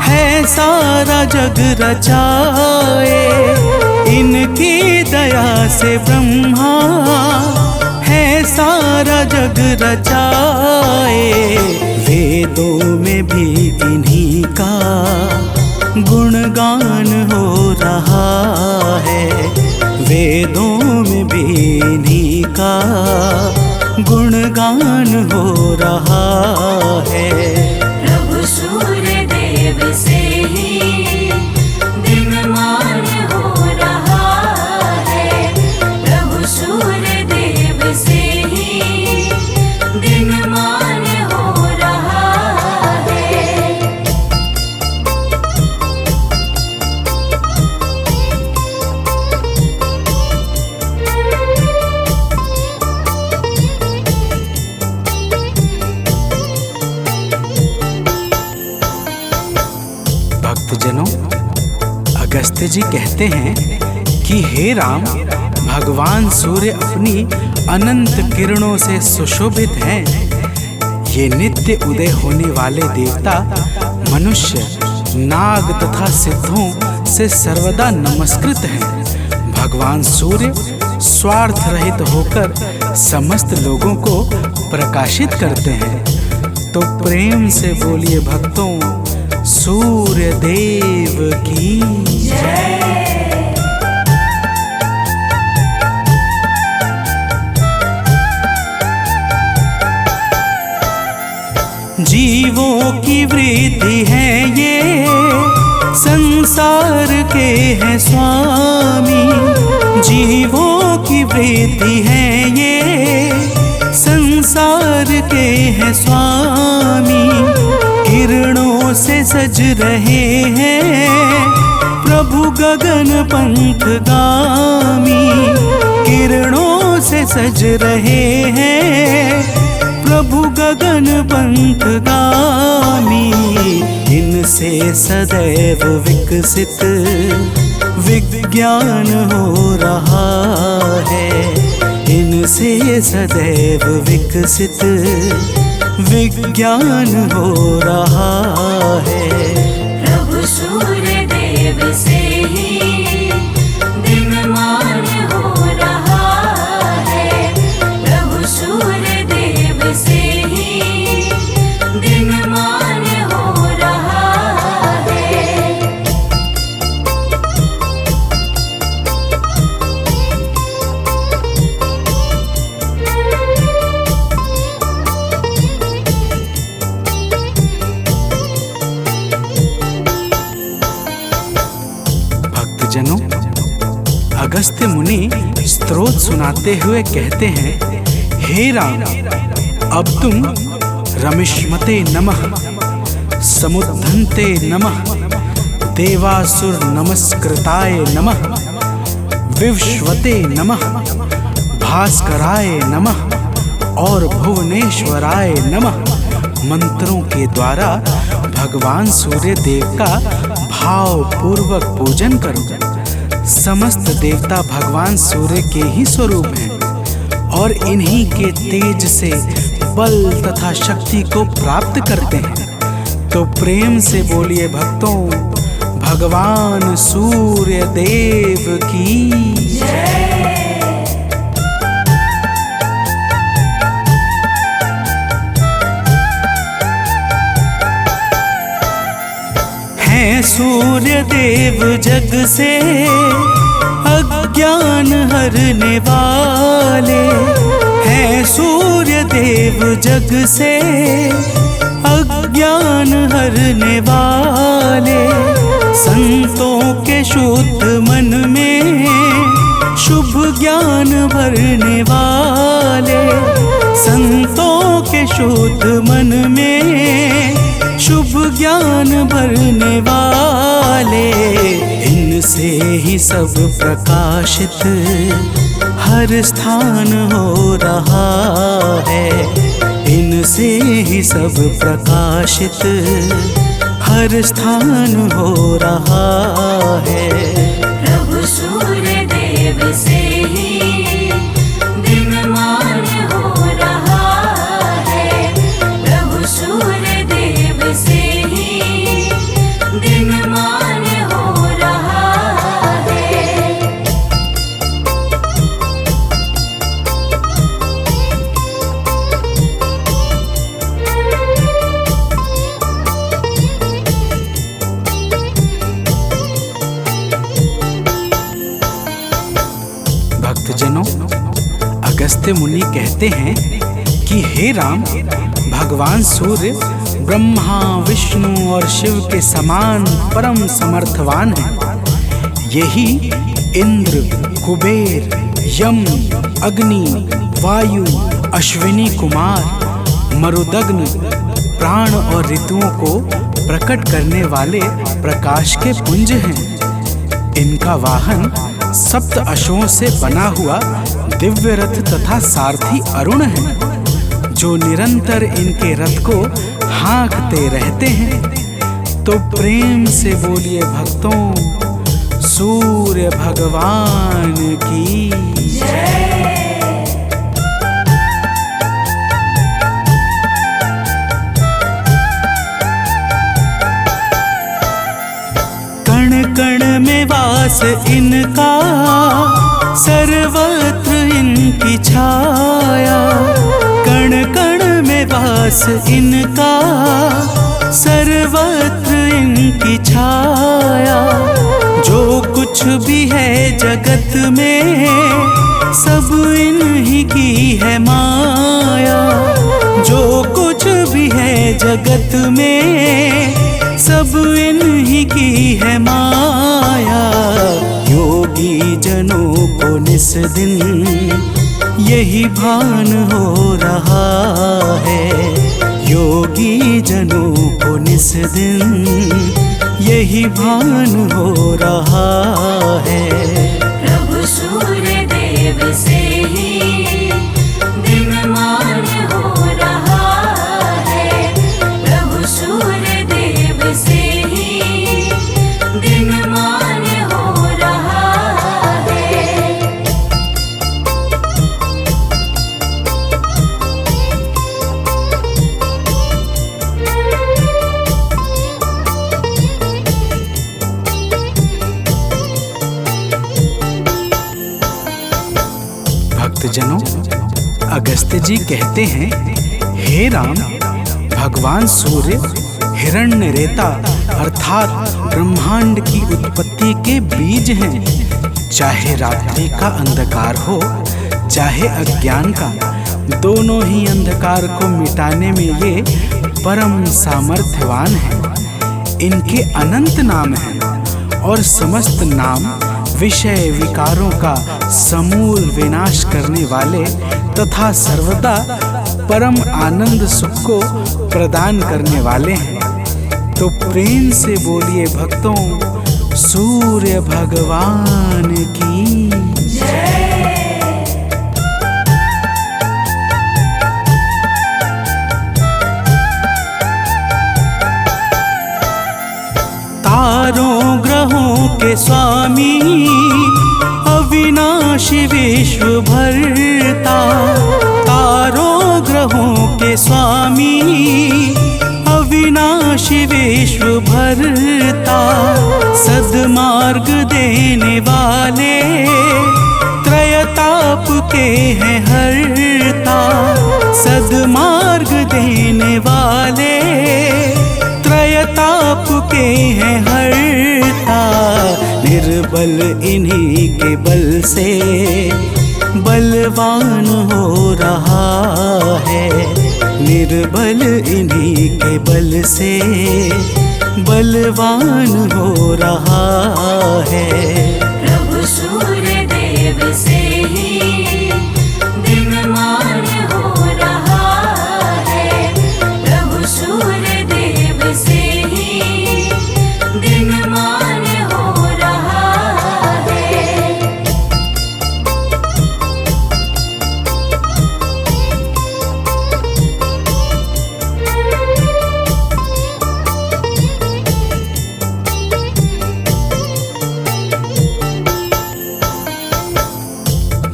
Speaker 3: है सारा जग रचाए। इनकी दया से ब्रह्मा है सारा जग रचाए। वेदों में भी इन्हीं का गुणगान हो रहा है। वेदों में भी इन्हीं का गुणगान हो रहा है।
Speaker 1: प्रभु सूर्य देव से ही दिनमान हो रहा है। प्रभु सूर्य देव से ही दिनमान हो रहा है।
Speaker 3: भक्तजनों, अगस्त्य जी कहते हैं कि हे राम, भगवान सूर्य अपनी अनंत किरणों से सुशोभित हैं। ये नित्य उदय होने वाले देवता मनुष्य, नाग तथा सिद्धों से सर्वदा नमस्कृत हैं। भगवान सूर्य स्वार्थ रहित होकर समस्त लोगों को प्रकाशित करते हैं। तो प्रेम से बोलिए भक्तों, सूर्य देव की जय। जीवों की वृद्धि है ये, संसार के हैं स्वामी। जीवों की वृद्धि है ये, संसार के हैं स्वामी। किरणों से सज रहे हैं प्रभु गगन पंथगामी। किरणों से सज रहे हैं प्रभु गगन पंथगामी। इनसे सदैव विकसित विज्ञान हो रहा है। इनसे सदैव विकसित विज्ञान हो रहा है।
Speaker 1: प्रभु सूर्य देव से ही दिनमान हो रहा है। प्रभु सूर्य देव से ही दिनमान हो रहा है।
Speaker 3: भक्तजनों, अगस्त्य मुनि स्तोत्र सुनाते हुए कहते हैं, हे राम, अब तुम रमिष्मते नमः, समुद्धन्ते नमः, देवासुर नमस्कृताय नमः, विवस्वते नमः, भास्कराय नमः और भुवनेश्वराय नमः मंत्रों के द्वारा भगवान सूर्य देव का भाव पूर्वक पूजन करो। समस्त देवता भगवान सूर्य के ही स्वरूप हैं और इन्हीं के तेज से बल तथा शक्ति को प्राप्त करते हैं। तो प्रेम से बोलिए भक्तों, भगवान सूर्य देव की जय। हैं सूर्य देव जग से अज्ञान हरने वाले। हैं सूर्य देव जग से अज्ञान हरने वाले। संतों के शुद्ध मन में शुभ ज्ञान भरने वाले। संतों के शुद्ध मन में शुभ ज्ञान भरने वाले। इनसे ही सब प्रकाशित हर स्थान हो रहा है। इनसे ही सब प्रकाशित हर स्थान हो रहा है।
Speaker 1: प्रभु सूर्य देव से ही दिनमान हो रहा है। प्रभु सूर्य देव से ही दिनमान हो रहा है।
Speaker 3: भक्तजनों, अगस्त्य मुनि कहते हैं कि हे राम, भगवान सूर्य ब्रह्मा विष्णु और शिव के समान परम समर्थवान हैं। यही इंद्र, कुबेर, यम, अग्नि, वायु, अश्विनी कुमार, मरुदग्न, प्राण और ऋतुओं को प्रकट करने वाले प्रकाश के पुंज हैं। इनका वाहन सप्त अश्वों से बना हुआ दिव्य रथ तथा सारथी अरुण है, जो निरंतर इनके रथ को हाँकते रहते हैं। तो प्रेम से बोलिए भक्तों, सूर्य भगवान की जय। कण कण में वास इनका, सर्वत्र इनकी छाया। कण कण में वास इनका, सर्वत्र इनकी छाया। जो कुछ भी है जगत में, सब इन्हीं की है माया। जो कुछ भी है जगत में सब इन्हीं की है माया। योगी जनों को निस दिन यही भान हो रहा है। योगी जनों को निस दिन यही भान हो रहा है।
Speaker 1: प्रभु सूर्य देव से ही दिनमान हो रहा है। प्रभु सूर्य देव से ही दिनमान हो रहा है।
Speaker 3: भक्तजनों, अगस्त्य जी कहते हैं, हे राम, भगवान सूर्य हिरण्यरेता अर्थात ब्रह्मांड की उत्पत्ति के बीज हैं। चाहे रात्रि का अंधकार हो चाहे अज्ञान का, दोनों ही अंधकार को मिटाने में ये परम सामर्थ्यवान हैं। इनके अनंत नाम हैं और समस्त नाम विषय विकारों का समूल विनाश करने वाले तथा सर्वदा परम आनंद सुख को प्रदान करने वाले हैं। तो प्रेम से बोलिए भक्तों, सूर्य भगवान की
Speaker 1: जय।
Speaker 3: तारों ग्रहों के स्वामी अविनाशी विश्व भरता। तारों ग्रहों के स्वामी अविनाशी विश्व भरता। सद्मार्ग देने वाले त्रयताप के हैं हरता। सद्मार्ग देने वाले त्रयताप के हैं हरता। निर्बल इन्हीं के बल से बलवान हो रहा है। निर्बल इन्हीं के बल से बलवान हो रहा है।
Speaker 1: प्रभु सूर्य देव से ही दिनमान हो रहा है। प्रभु सूर्य देव से ही दिनमान हो रहा है।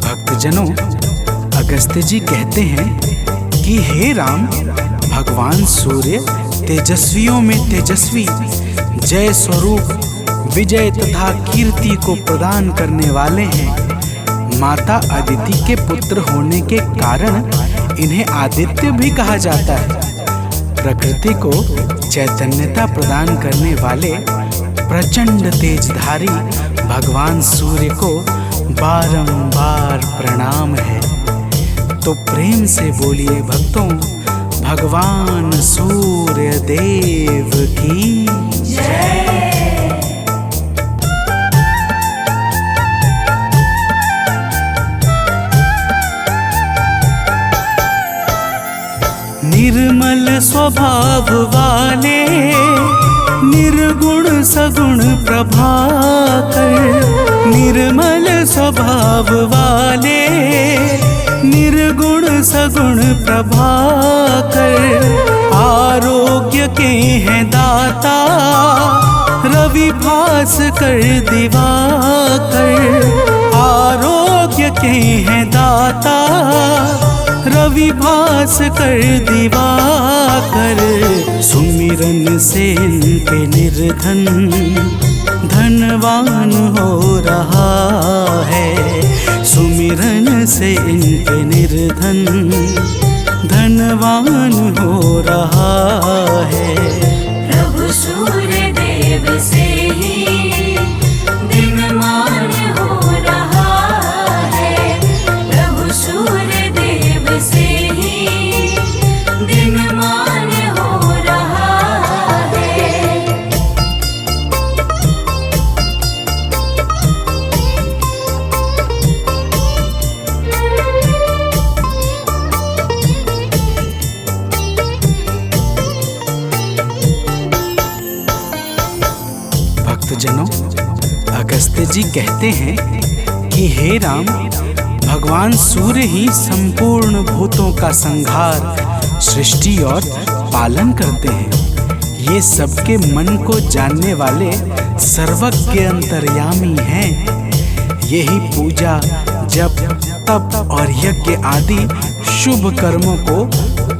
Speaker 3: भक्तजनों, अगस्त्य जी कहते हैं कि हे राम, भगवान सूर्य तेजस्वियों में तेजस्वी, जय स्वरूप विजय तथा कीर्ति को प्रदान करने वाले हैं। माता अदिति के पुत्र होने के कारण इन्हें आदित्य भी कहा जाता है। प्रकृति को चैतन्यता प्रदान करने वाले प्रचंड तेजधारी भगवान सूर्य को बारंबार प्रणाम है। तो प्रेम से बोलिए भक्तों, भगवान सूर्य देव की
Speaker 1: जय।
Speaker 3: निर्मल स्वभाव वाले निर्गुण सगुण प्रभाकर। निर्मल स्वभाव वाले निर्गुण सगुण प्रभाकर। आरोग्य के हैं दाता रवि भास्कर दिवाकर। आरोग्य के हैं दाता रवि भास्कर दिवाकर। सुमिरन से इनके निर्धन धनवान हो रहा है। सुमिरन से इनके निर्धन धनवान हो रहा है।
Speaker 1: प्रभु सूर्य देव से ही दिनमान हो रहा है। प्रभु सूर्य देव से ही दिनमान हो रहा है।
Speaker 3: भक्तजनों, अगस्त्य जी कहते हैं कि हे राम, भगवान सूर्य ही संपूर्ण भूतों का संहार, सृष्टि और पालन करते हैं। ये सबके मन को जानने वाले सर्वज्ञ अंतर्यामी हैं। यही पूजा, जप, तप और यज्ञ आदि शुभ कर्मों को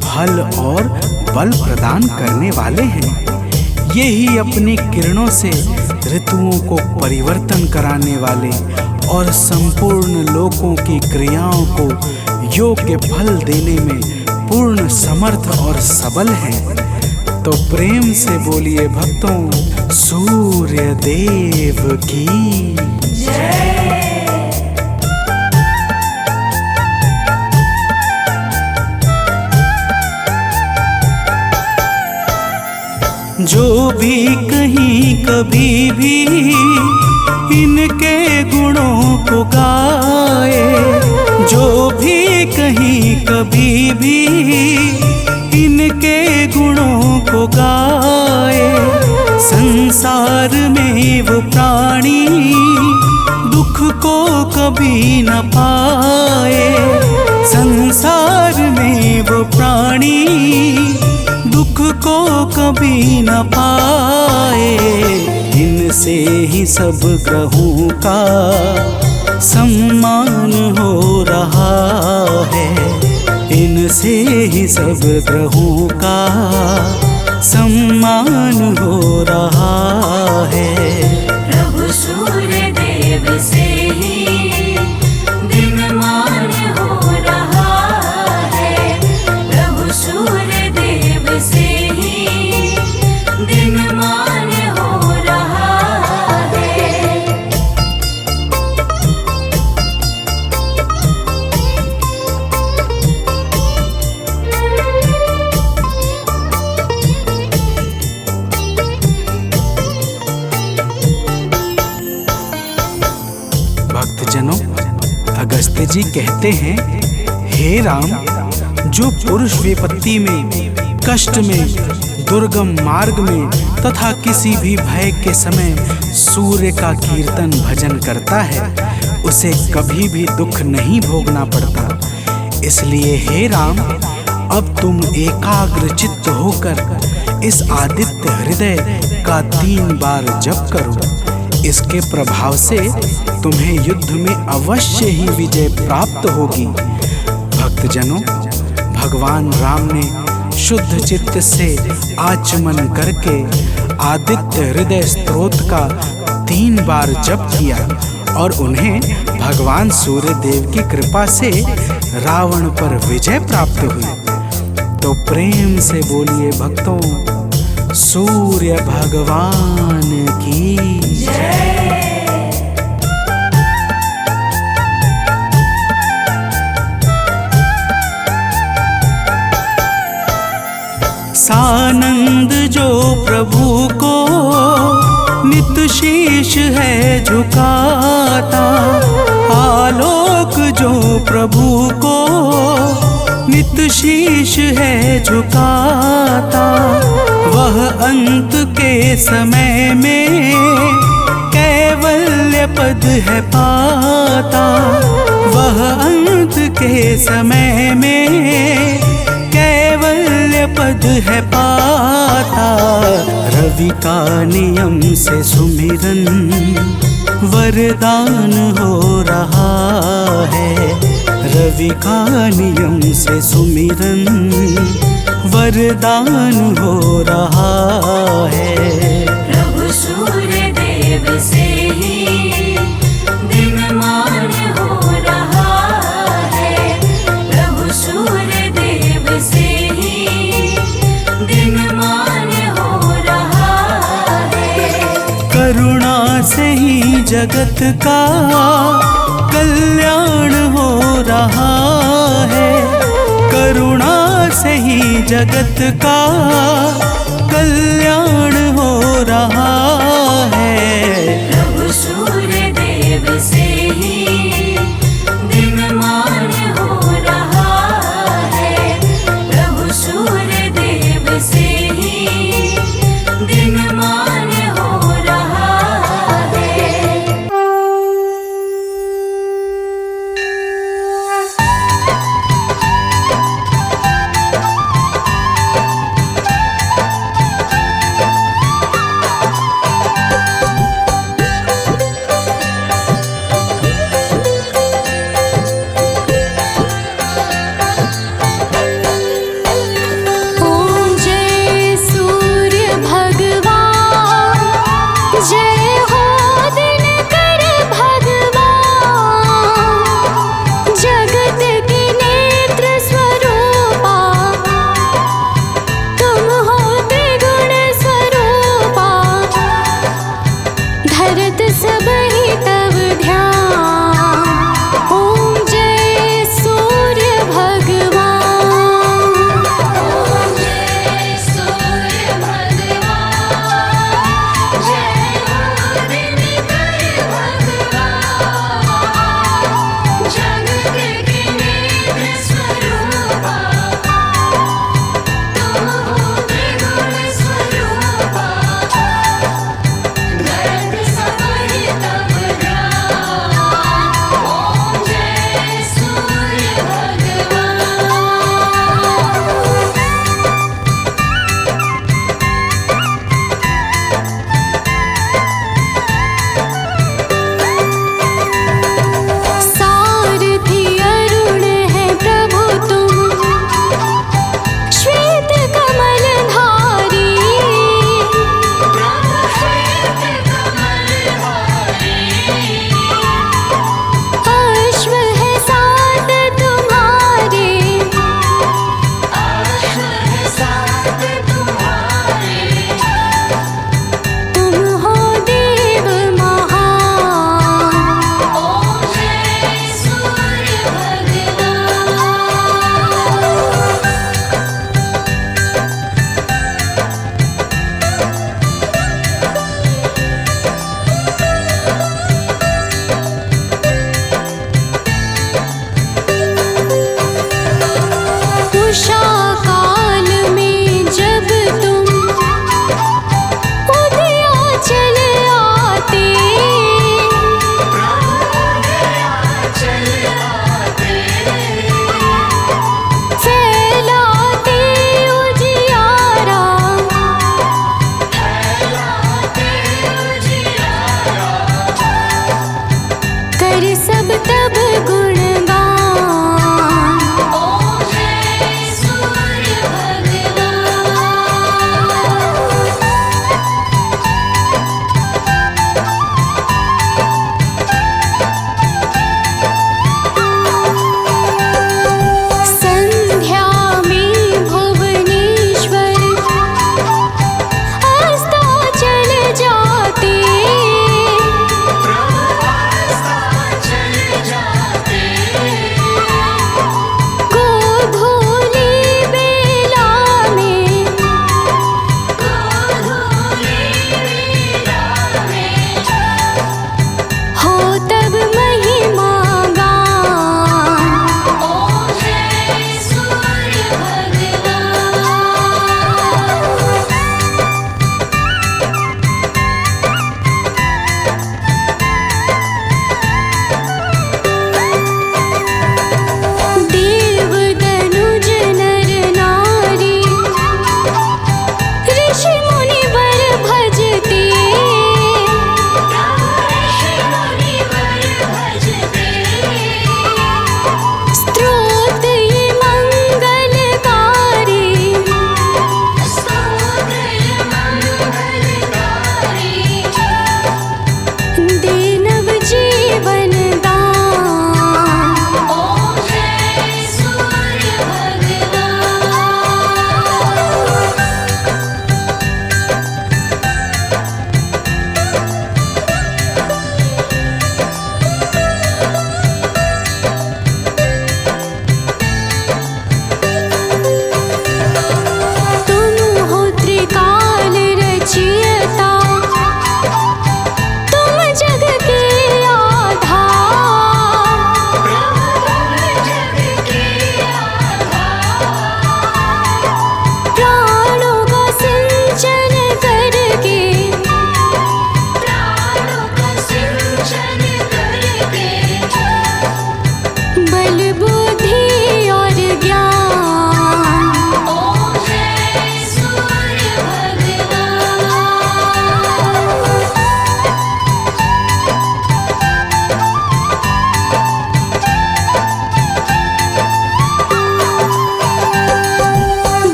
Speaker 3: फल और बल प्रदान करने वाले हैं। यही अपनी किरणों से ऋतुओं को परिवर्तन कराने वाले और संपूर्ण लोकों की क्रियाओं को योग्य फल देने में पूर्ण समर्थ और सबल हैं। तो प्रेम से बोलिए भक्तों, सूर्य देव की जय। जो भी कहीं कभी भी इनके गुणों को गाए, जो भी कहीं कभी भी इनके गुणों को गाए, संसार में वो प्राणी दुख को कभी न पाए। संसार में वो प्राणी दुख को कभी न पाए। इनसे ही सब ग्रहों का सम्मान हो रहा है। इनसे ही सब ग्रहों का सम्मान हो रहा है।
Speaker 1: प्रभु सूर्य देव से ही दिनमान हो रहा है। प्रभु सूर्य देव से ही दिनमान हो रहा है।
Speaker 3: भक्तजनों, अगस्त्य जी कहते हैं, हे राम, जो पुरुष विपत्ति में, कष्ट में, दुर्गम मार्ग में तथा किसी भी भय के समय सूर्य का कीर्तन भजन करता है, उसे कभी भी दुख नहीं भोगना पड़ता। इसलिए हे राम, अब तुम एकाग्र चित्त होकर इस आदित्य हृदय का 3 बार जप करो। इसके प्रभाव से तुम्हें युद्ध में अवश्य ही विजय प्राप्त होगी। भक्तजनों, भगवान राम ने शुद्ध चित्त से आचमन करके आदित्य हृदय स्तोत्र का 3 बार जप किया और उन्हें भगवान सूर्य देव की कृपा से रावण पर विजय प्राप्त हुई। तो प्रेम से बोलिए भक्तों, सूर्य भगवान की जय। सानंद जो प्रभु को नित शीश है झुकाता, आलोक जो प्रभु को नित शीश है झुकाता, वह अंत के समय में कैवल्य पद है पाता। वह अंत के समय में कैवल्य पद है पाता। रवि का नियम से सुमिरन वरदान हो रहा है। रवि का नियम से सुमिरन वरदान हो रहा है।
Speaker 1: प्रभु सूर्य देव से ही दिनमान हो रहा है। प्रभु सूर्य देव से ही दिनमान हो रहा है।
Speaker 3: करुणा से ही जगत का कल्याण हो रहा है। करुणा से ही जगत का कल्याण हो रहा है।
Speaker 1: प्रभु सूर्य देव से ही दिनमान हो रहा है। प्रभु सूर्य देव से ही दिनमान हो रहा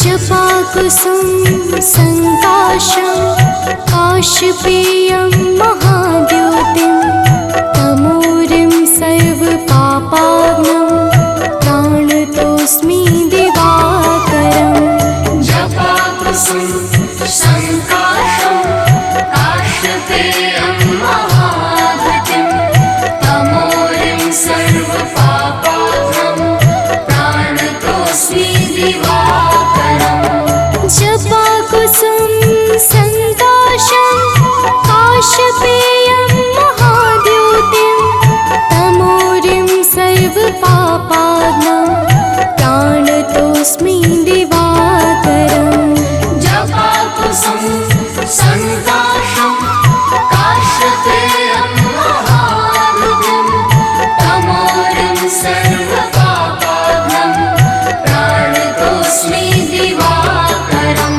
Speaker 2: जपाकुसुम संकाशं काशपेयं महाद्योतिं तमोरिं सर्वपापाग्नं प्राणतोऽस्मि दिवाकरम्
Speaker 1: जपाकुसुम संकाशं काशपेयं महाद्योतिं तमोरिं सर्वपापाग्नं प्राणतोऽस्मि दिवाकरम्
Speaker 2: जपाकुसुम संकाशं काशपेयं महाद्योतिं तमोरिं सर्वपापाग्नं प्राणतोऽस्मि दिवाकरम्
Speaker 1: जपाकुसुम संकाशं काशपेयं महाद्योतिं तमोरिं सर्वपापाग्नं प्राणतोऽस्मि दिवाकरम्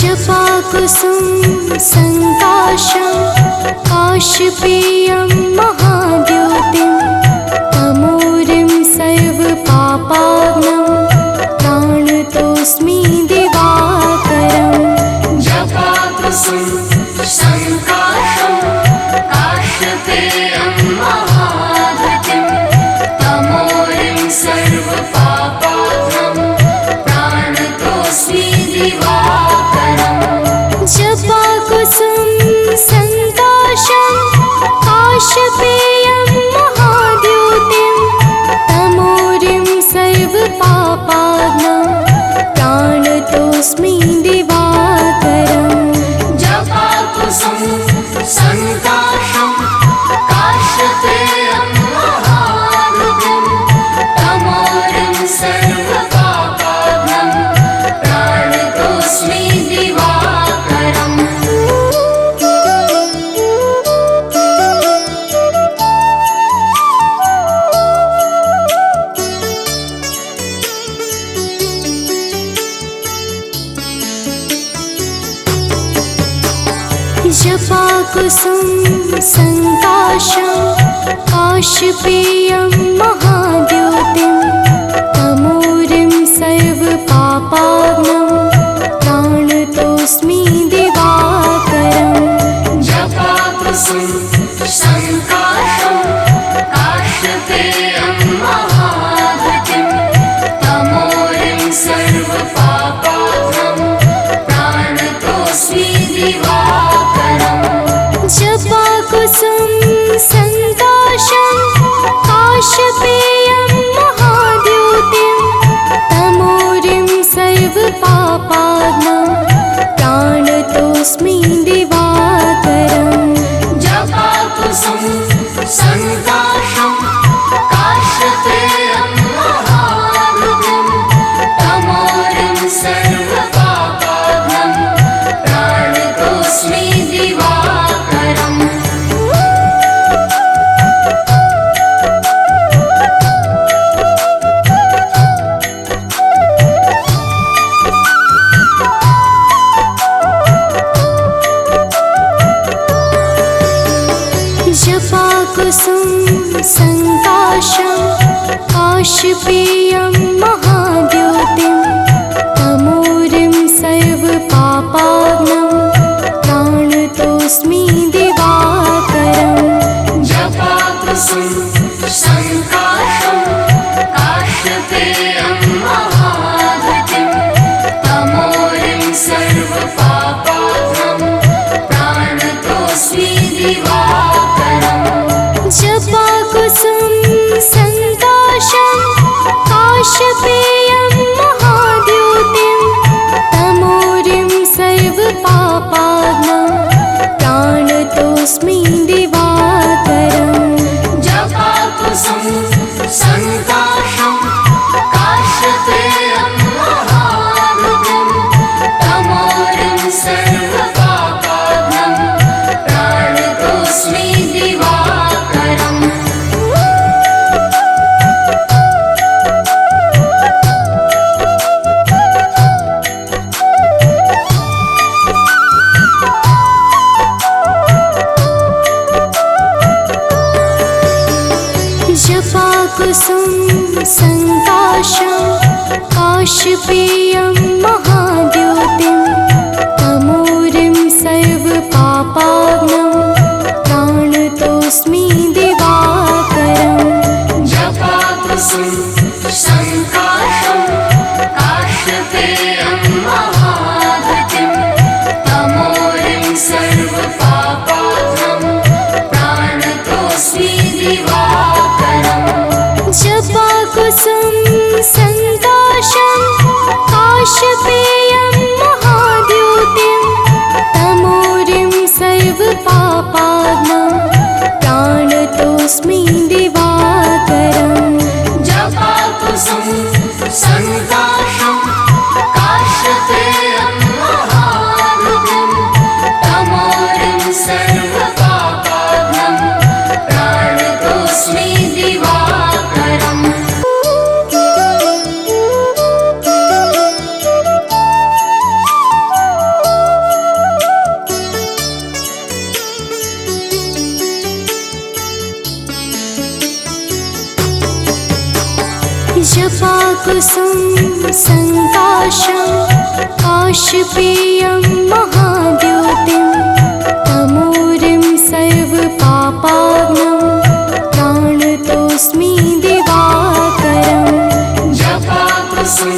Speaker 2: जपाकुसुम संकाशं काशपेयं महाद्योतिं तमोरिं सर्वपापाग्नं प्राणतोऽस्मि दिवाकरम्
Speaker 1: जपाकुसुम संकाशं काशपेयं महाद्योतिं तमोरिं सर्वपापाग्नं प्राणतोऽस्मि दिवाकरम्
Speaker 2: जपाकुसुम संकाशं काशपेयं महाद्योतिं तमोरिं सर्वपापाग्नं प्राणतोऽस्मि दिवाकरम्
Speaker 1: जपाकुसुम संकाशं काशपेयं महाद्योतिं तमोरिं सर्वपापाग्नं प्राणतोऽस्मि दिवाकरम्
Speaker 2: जपाकुसुम संकाशं काशपेयं महाद्योतिं तमोरिं सर्वपापाग्नं प्राणतोऽस्मि दिवाकरम्
Speaker 1: जपाकुसुम संकाशं काशपेयं महाद्योतिं तमोरिं सर्वपापाग्नं प्राणतोऽस्मि दिवाकरम्
Speaker 2: जपाकुसुम संकाशं काशपेयं महाद्योतिं तमोरिं सर्वपापाग्नं प्राणतोऽस्मि दिवाकरम्
Speaker 1: जपाकुसुम संकाशं काशपेयं महाद्योतिं तमोरिं सर्वपापाग्नं प्राणतोऽस्मि दिवाकरम्
Speaker 2: जपाकुसुम संकाशं काशपेयं महाद्योतिं तमोरिं सर्वपापाग्नं प्राणतोऽस्मि दिवाकरम्
Speaker 1: जपाकुसुम संकाशं काशपेयं महाद्योतिं तमोरिं सर्वपापाग्नं प्राणतोऽस्मि दिवाकरम्
Speaker 2: जपाकुसुम संकाशं काशपेयं महाद्योतिं तमोरिं सर्वपापाग्नं प्राणतोऽस्मि दिवाकरम्
Speaker 1: जपाकुसुम संकाशं काशपेयं
Speaker 2: काशपेयं महाद्योतिं तमोरिं सर्वपापाग्नं प्राणतोऽस्मि दिवाकरम्
Speaker 1: जपाकुसुम संकाशं काशपेयं महाद्युतिं तमोरिं सर्वपापाग्नं प्राणतोऽस्मि दिवाकरम्
Speaker 2: जपाकुसुम संकाशं काशपेयं महाद्योतिं तमोरिं सर्वपापाग्नं प्राणतोऽस्मि दिवाकरम्
Speaker 1: जपाकुसुम संकाशं काशपेयं महाद्युतिं तमोरिं सर्वपापाग्नं प्राणतोऽस्मि दिवाकरम्
Speaker 2: जपाकुसुम संकाशं काशपेयं महाद्योतिं तमोरिं सर्वपापाग्नं प्राणतोऽस्मि दिवाकरम्
Speaker 1: जपाकुसुम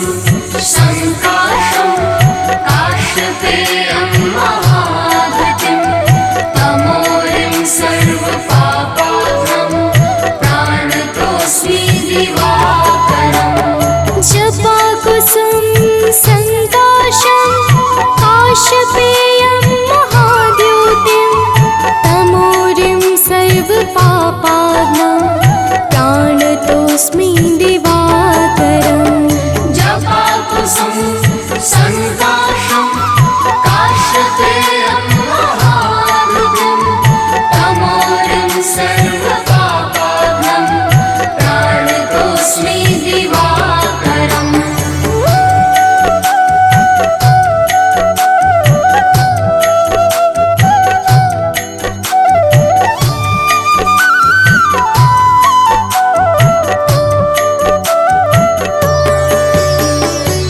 Speaker 1: संकाशं काशपेयं महाद्युतिं तमोरिं सर्वपापाग्नं प्राणतोऽस्मि दिवाकरम्
Speaker 2: जपाकुसुम संकाशं काशपेयं महाद्योतिं तमोरिं सर्वपापाग्नं प्राणतोऽस्मि दिवाकरम्
Speaker 1: जपाकुसुम संकाशं काशपेयं महाद्युतिं तमोरिं सर्वपापाग्नं प्राणतोऽस्मि दिवाकरम्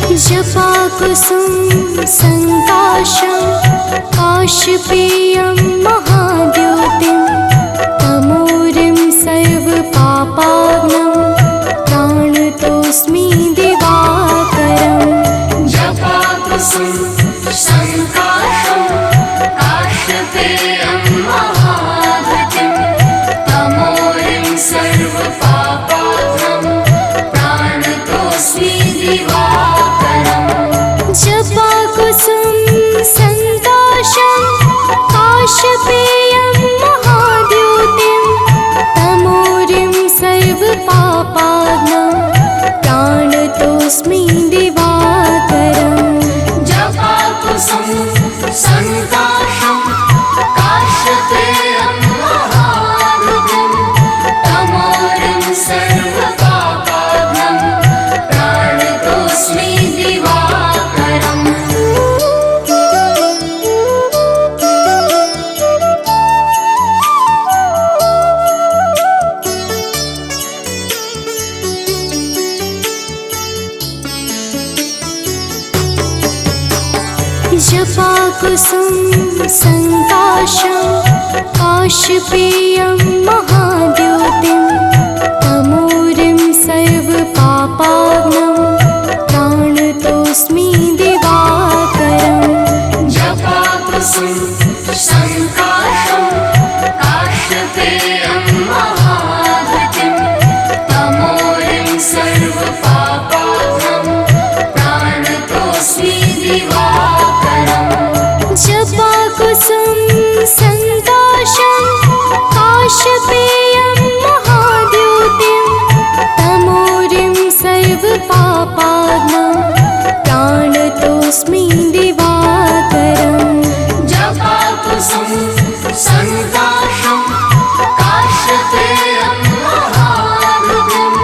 Speaker 2: जपाकुसुम संकाशं काशपेयं महाद्योतिं तमोरिं सर्वपापाग्नं प्राणतोऽस्मि दिवाकरम्
Speaker 1: जपाकुसुम संकाशं काशपेयं महाद्युतिं तमोरिं सर्वपापाग्नं प्राणतोऽस्मि दिवाकरम्
Speaker 2: जपाकुसुम संकाशं काशपेयं महाद्योतिं तमोरिं सर्वपापाग्नं प्राणतोऽस्मि दिवाकरम्
Speaker 1: जपाकुसुम संकाशं काशपेयं महाद्युतिं तमोरिं सर्वपापाग्नं प्राणतोऽस्मि दिवाकरम्
Speaker 2: जपाकुसुम संकाशं काशपेयं महाद्योतिं तमोरिं सर्वपापाग्नं प्राणतोऽस्मि दिवाकरम्
Speaker 1: जपाकुसुम संकाशं काशपेयं महाद्युतिं तमोरिं सर्वपापाग्नं प्राणतोऽस्मि दिवाकरम्
Speaker 2: जपाकुसुम संकाशं काशपेयं महाद्योतिं तमोरिं सर्वपापाग्नं प्राणतोऽस्मि दिवाकरम्
Speaker 1: जपाकुसुम संकाशं काशपेयं महाद्युतिं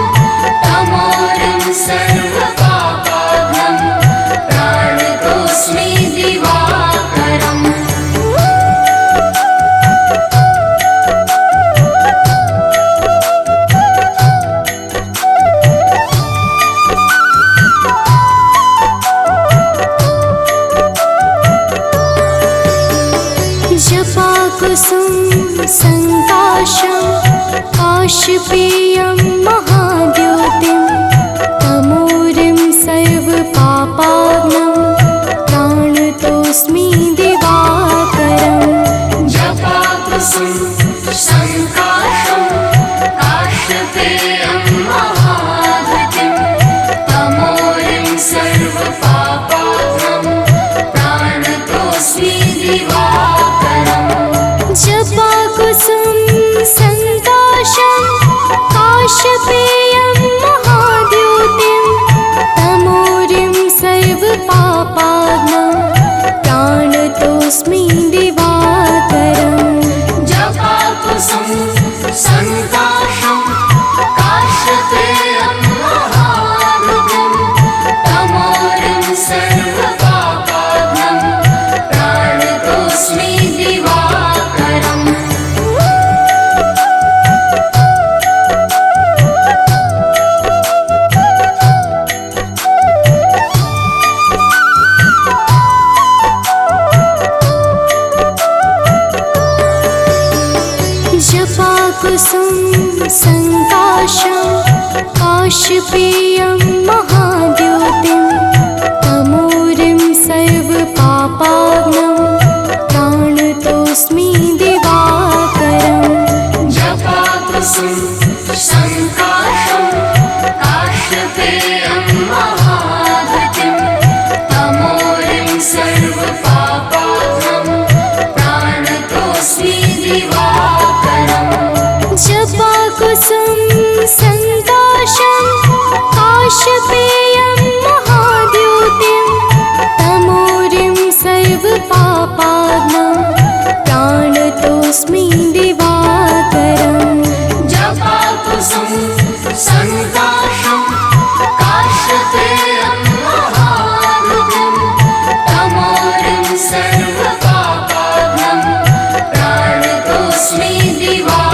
Speaker 1: तमोरिं सर्वपापाग्नं प्राणतोऽस्मि दिवाकरम्
Speaker 2: काशपेयं महाद्योतिं तमोरिं सर्वपापाग्नं प्राणतोऽस्मि दिवाकरम्
Speaker 1: जपाकुसुम संकाशं काशपेयं महाद्युतिं तमोरिं सर्वपापाग्नं प्राणतोऽस्मि दिवाकरम्
Speaker 2: जपाकुसुम संकाशं काशपेयं महाद्योतिं तमोरिं सर्वपापाग्नं प्राणतोऽस्मि दिवाकरम्
Speaker 1: जपाकुसुम संकाशं काशपेयं महाद्युतिं तमोरिं सर्वपापाग्नं प्राणतोऽस्मि दिवाकरम्
Speaker 2: जपाकुसुम संकाशं काशपेयं महाद्योतिं तमोरिं सर्वपापाग्नं प्राणतोऽस्मि दिवाकरम्
Speaker 1: जपाकुसुम संकाशं काशपेयं महाद्युतिं तमोरिं सर्वपापाग्नं प्राणतोऽस्मि दिवाकरम्
Speaker 2: जपाकुसुम संकाशं काशपेयं महाद्योतिं तमोरिं सर्वपापाग्नं प्राणतोऽस्मि दिवाकरम्
Speaker 1: जपाकुसुम संकाशं काशपेयं महाद्युतिं तमोरिं सर्वपापाग्नं प्राणतोऽस्मि दिवाकरम्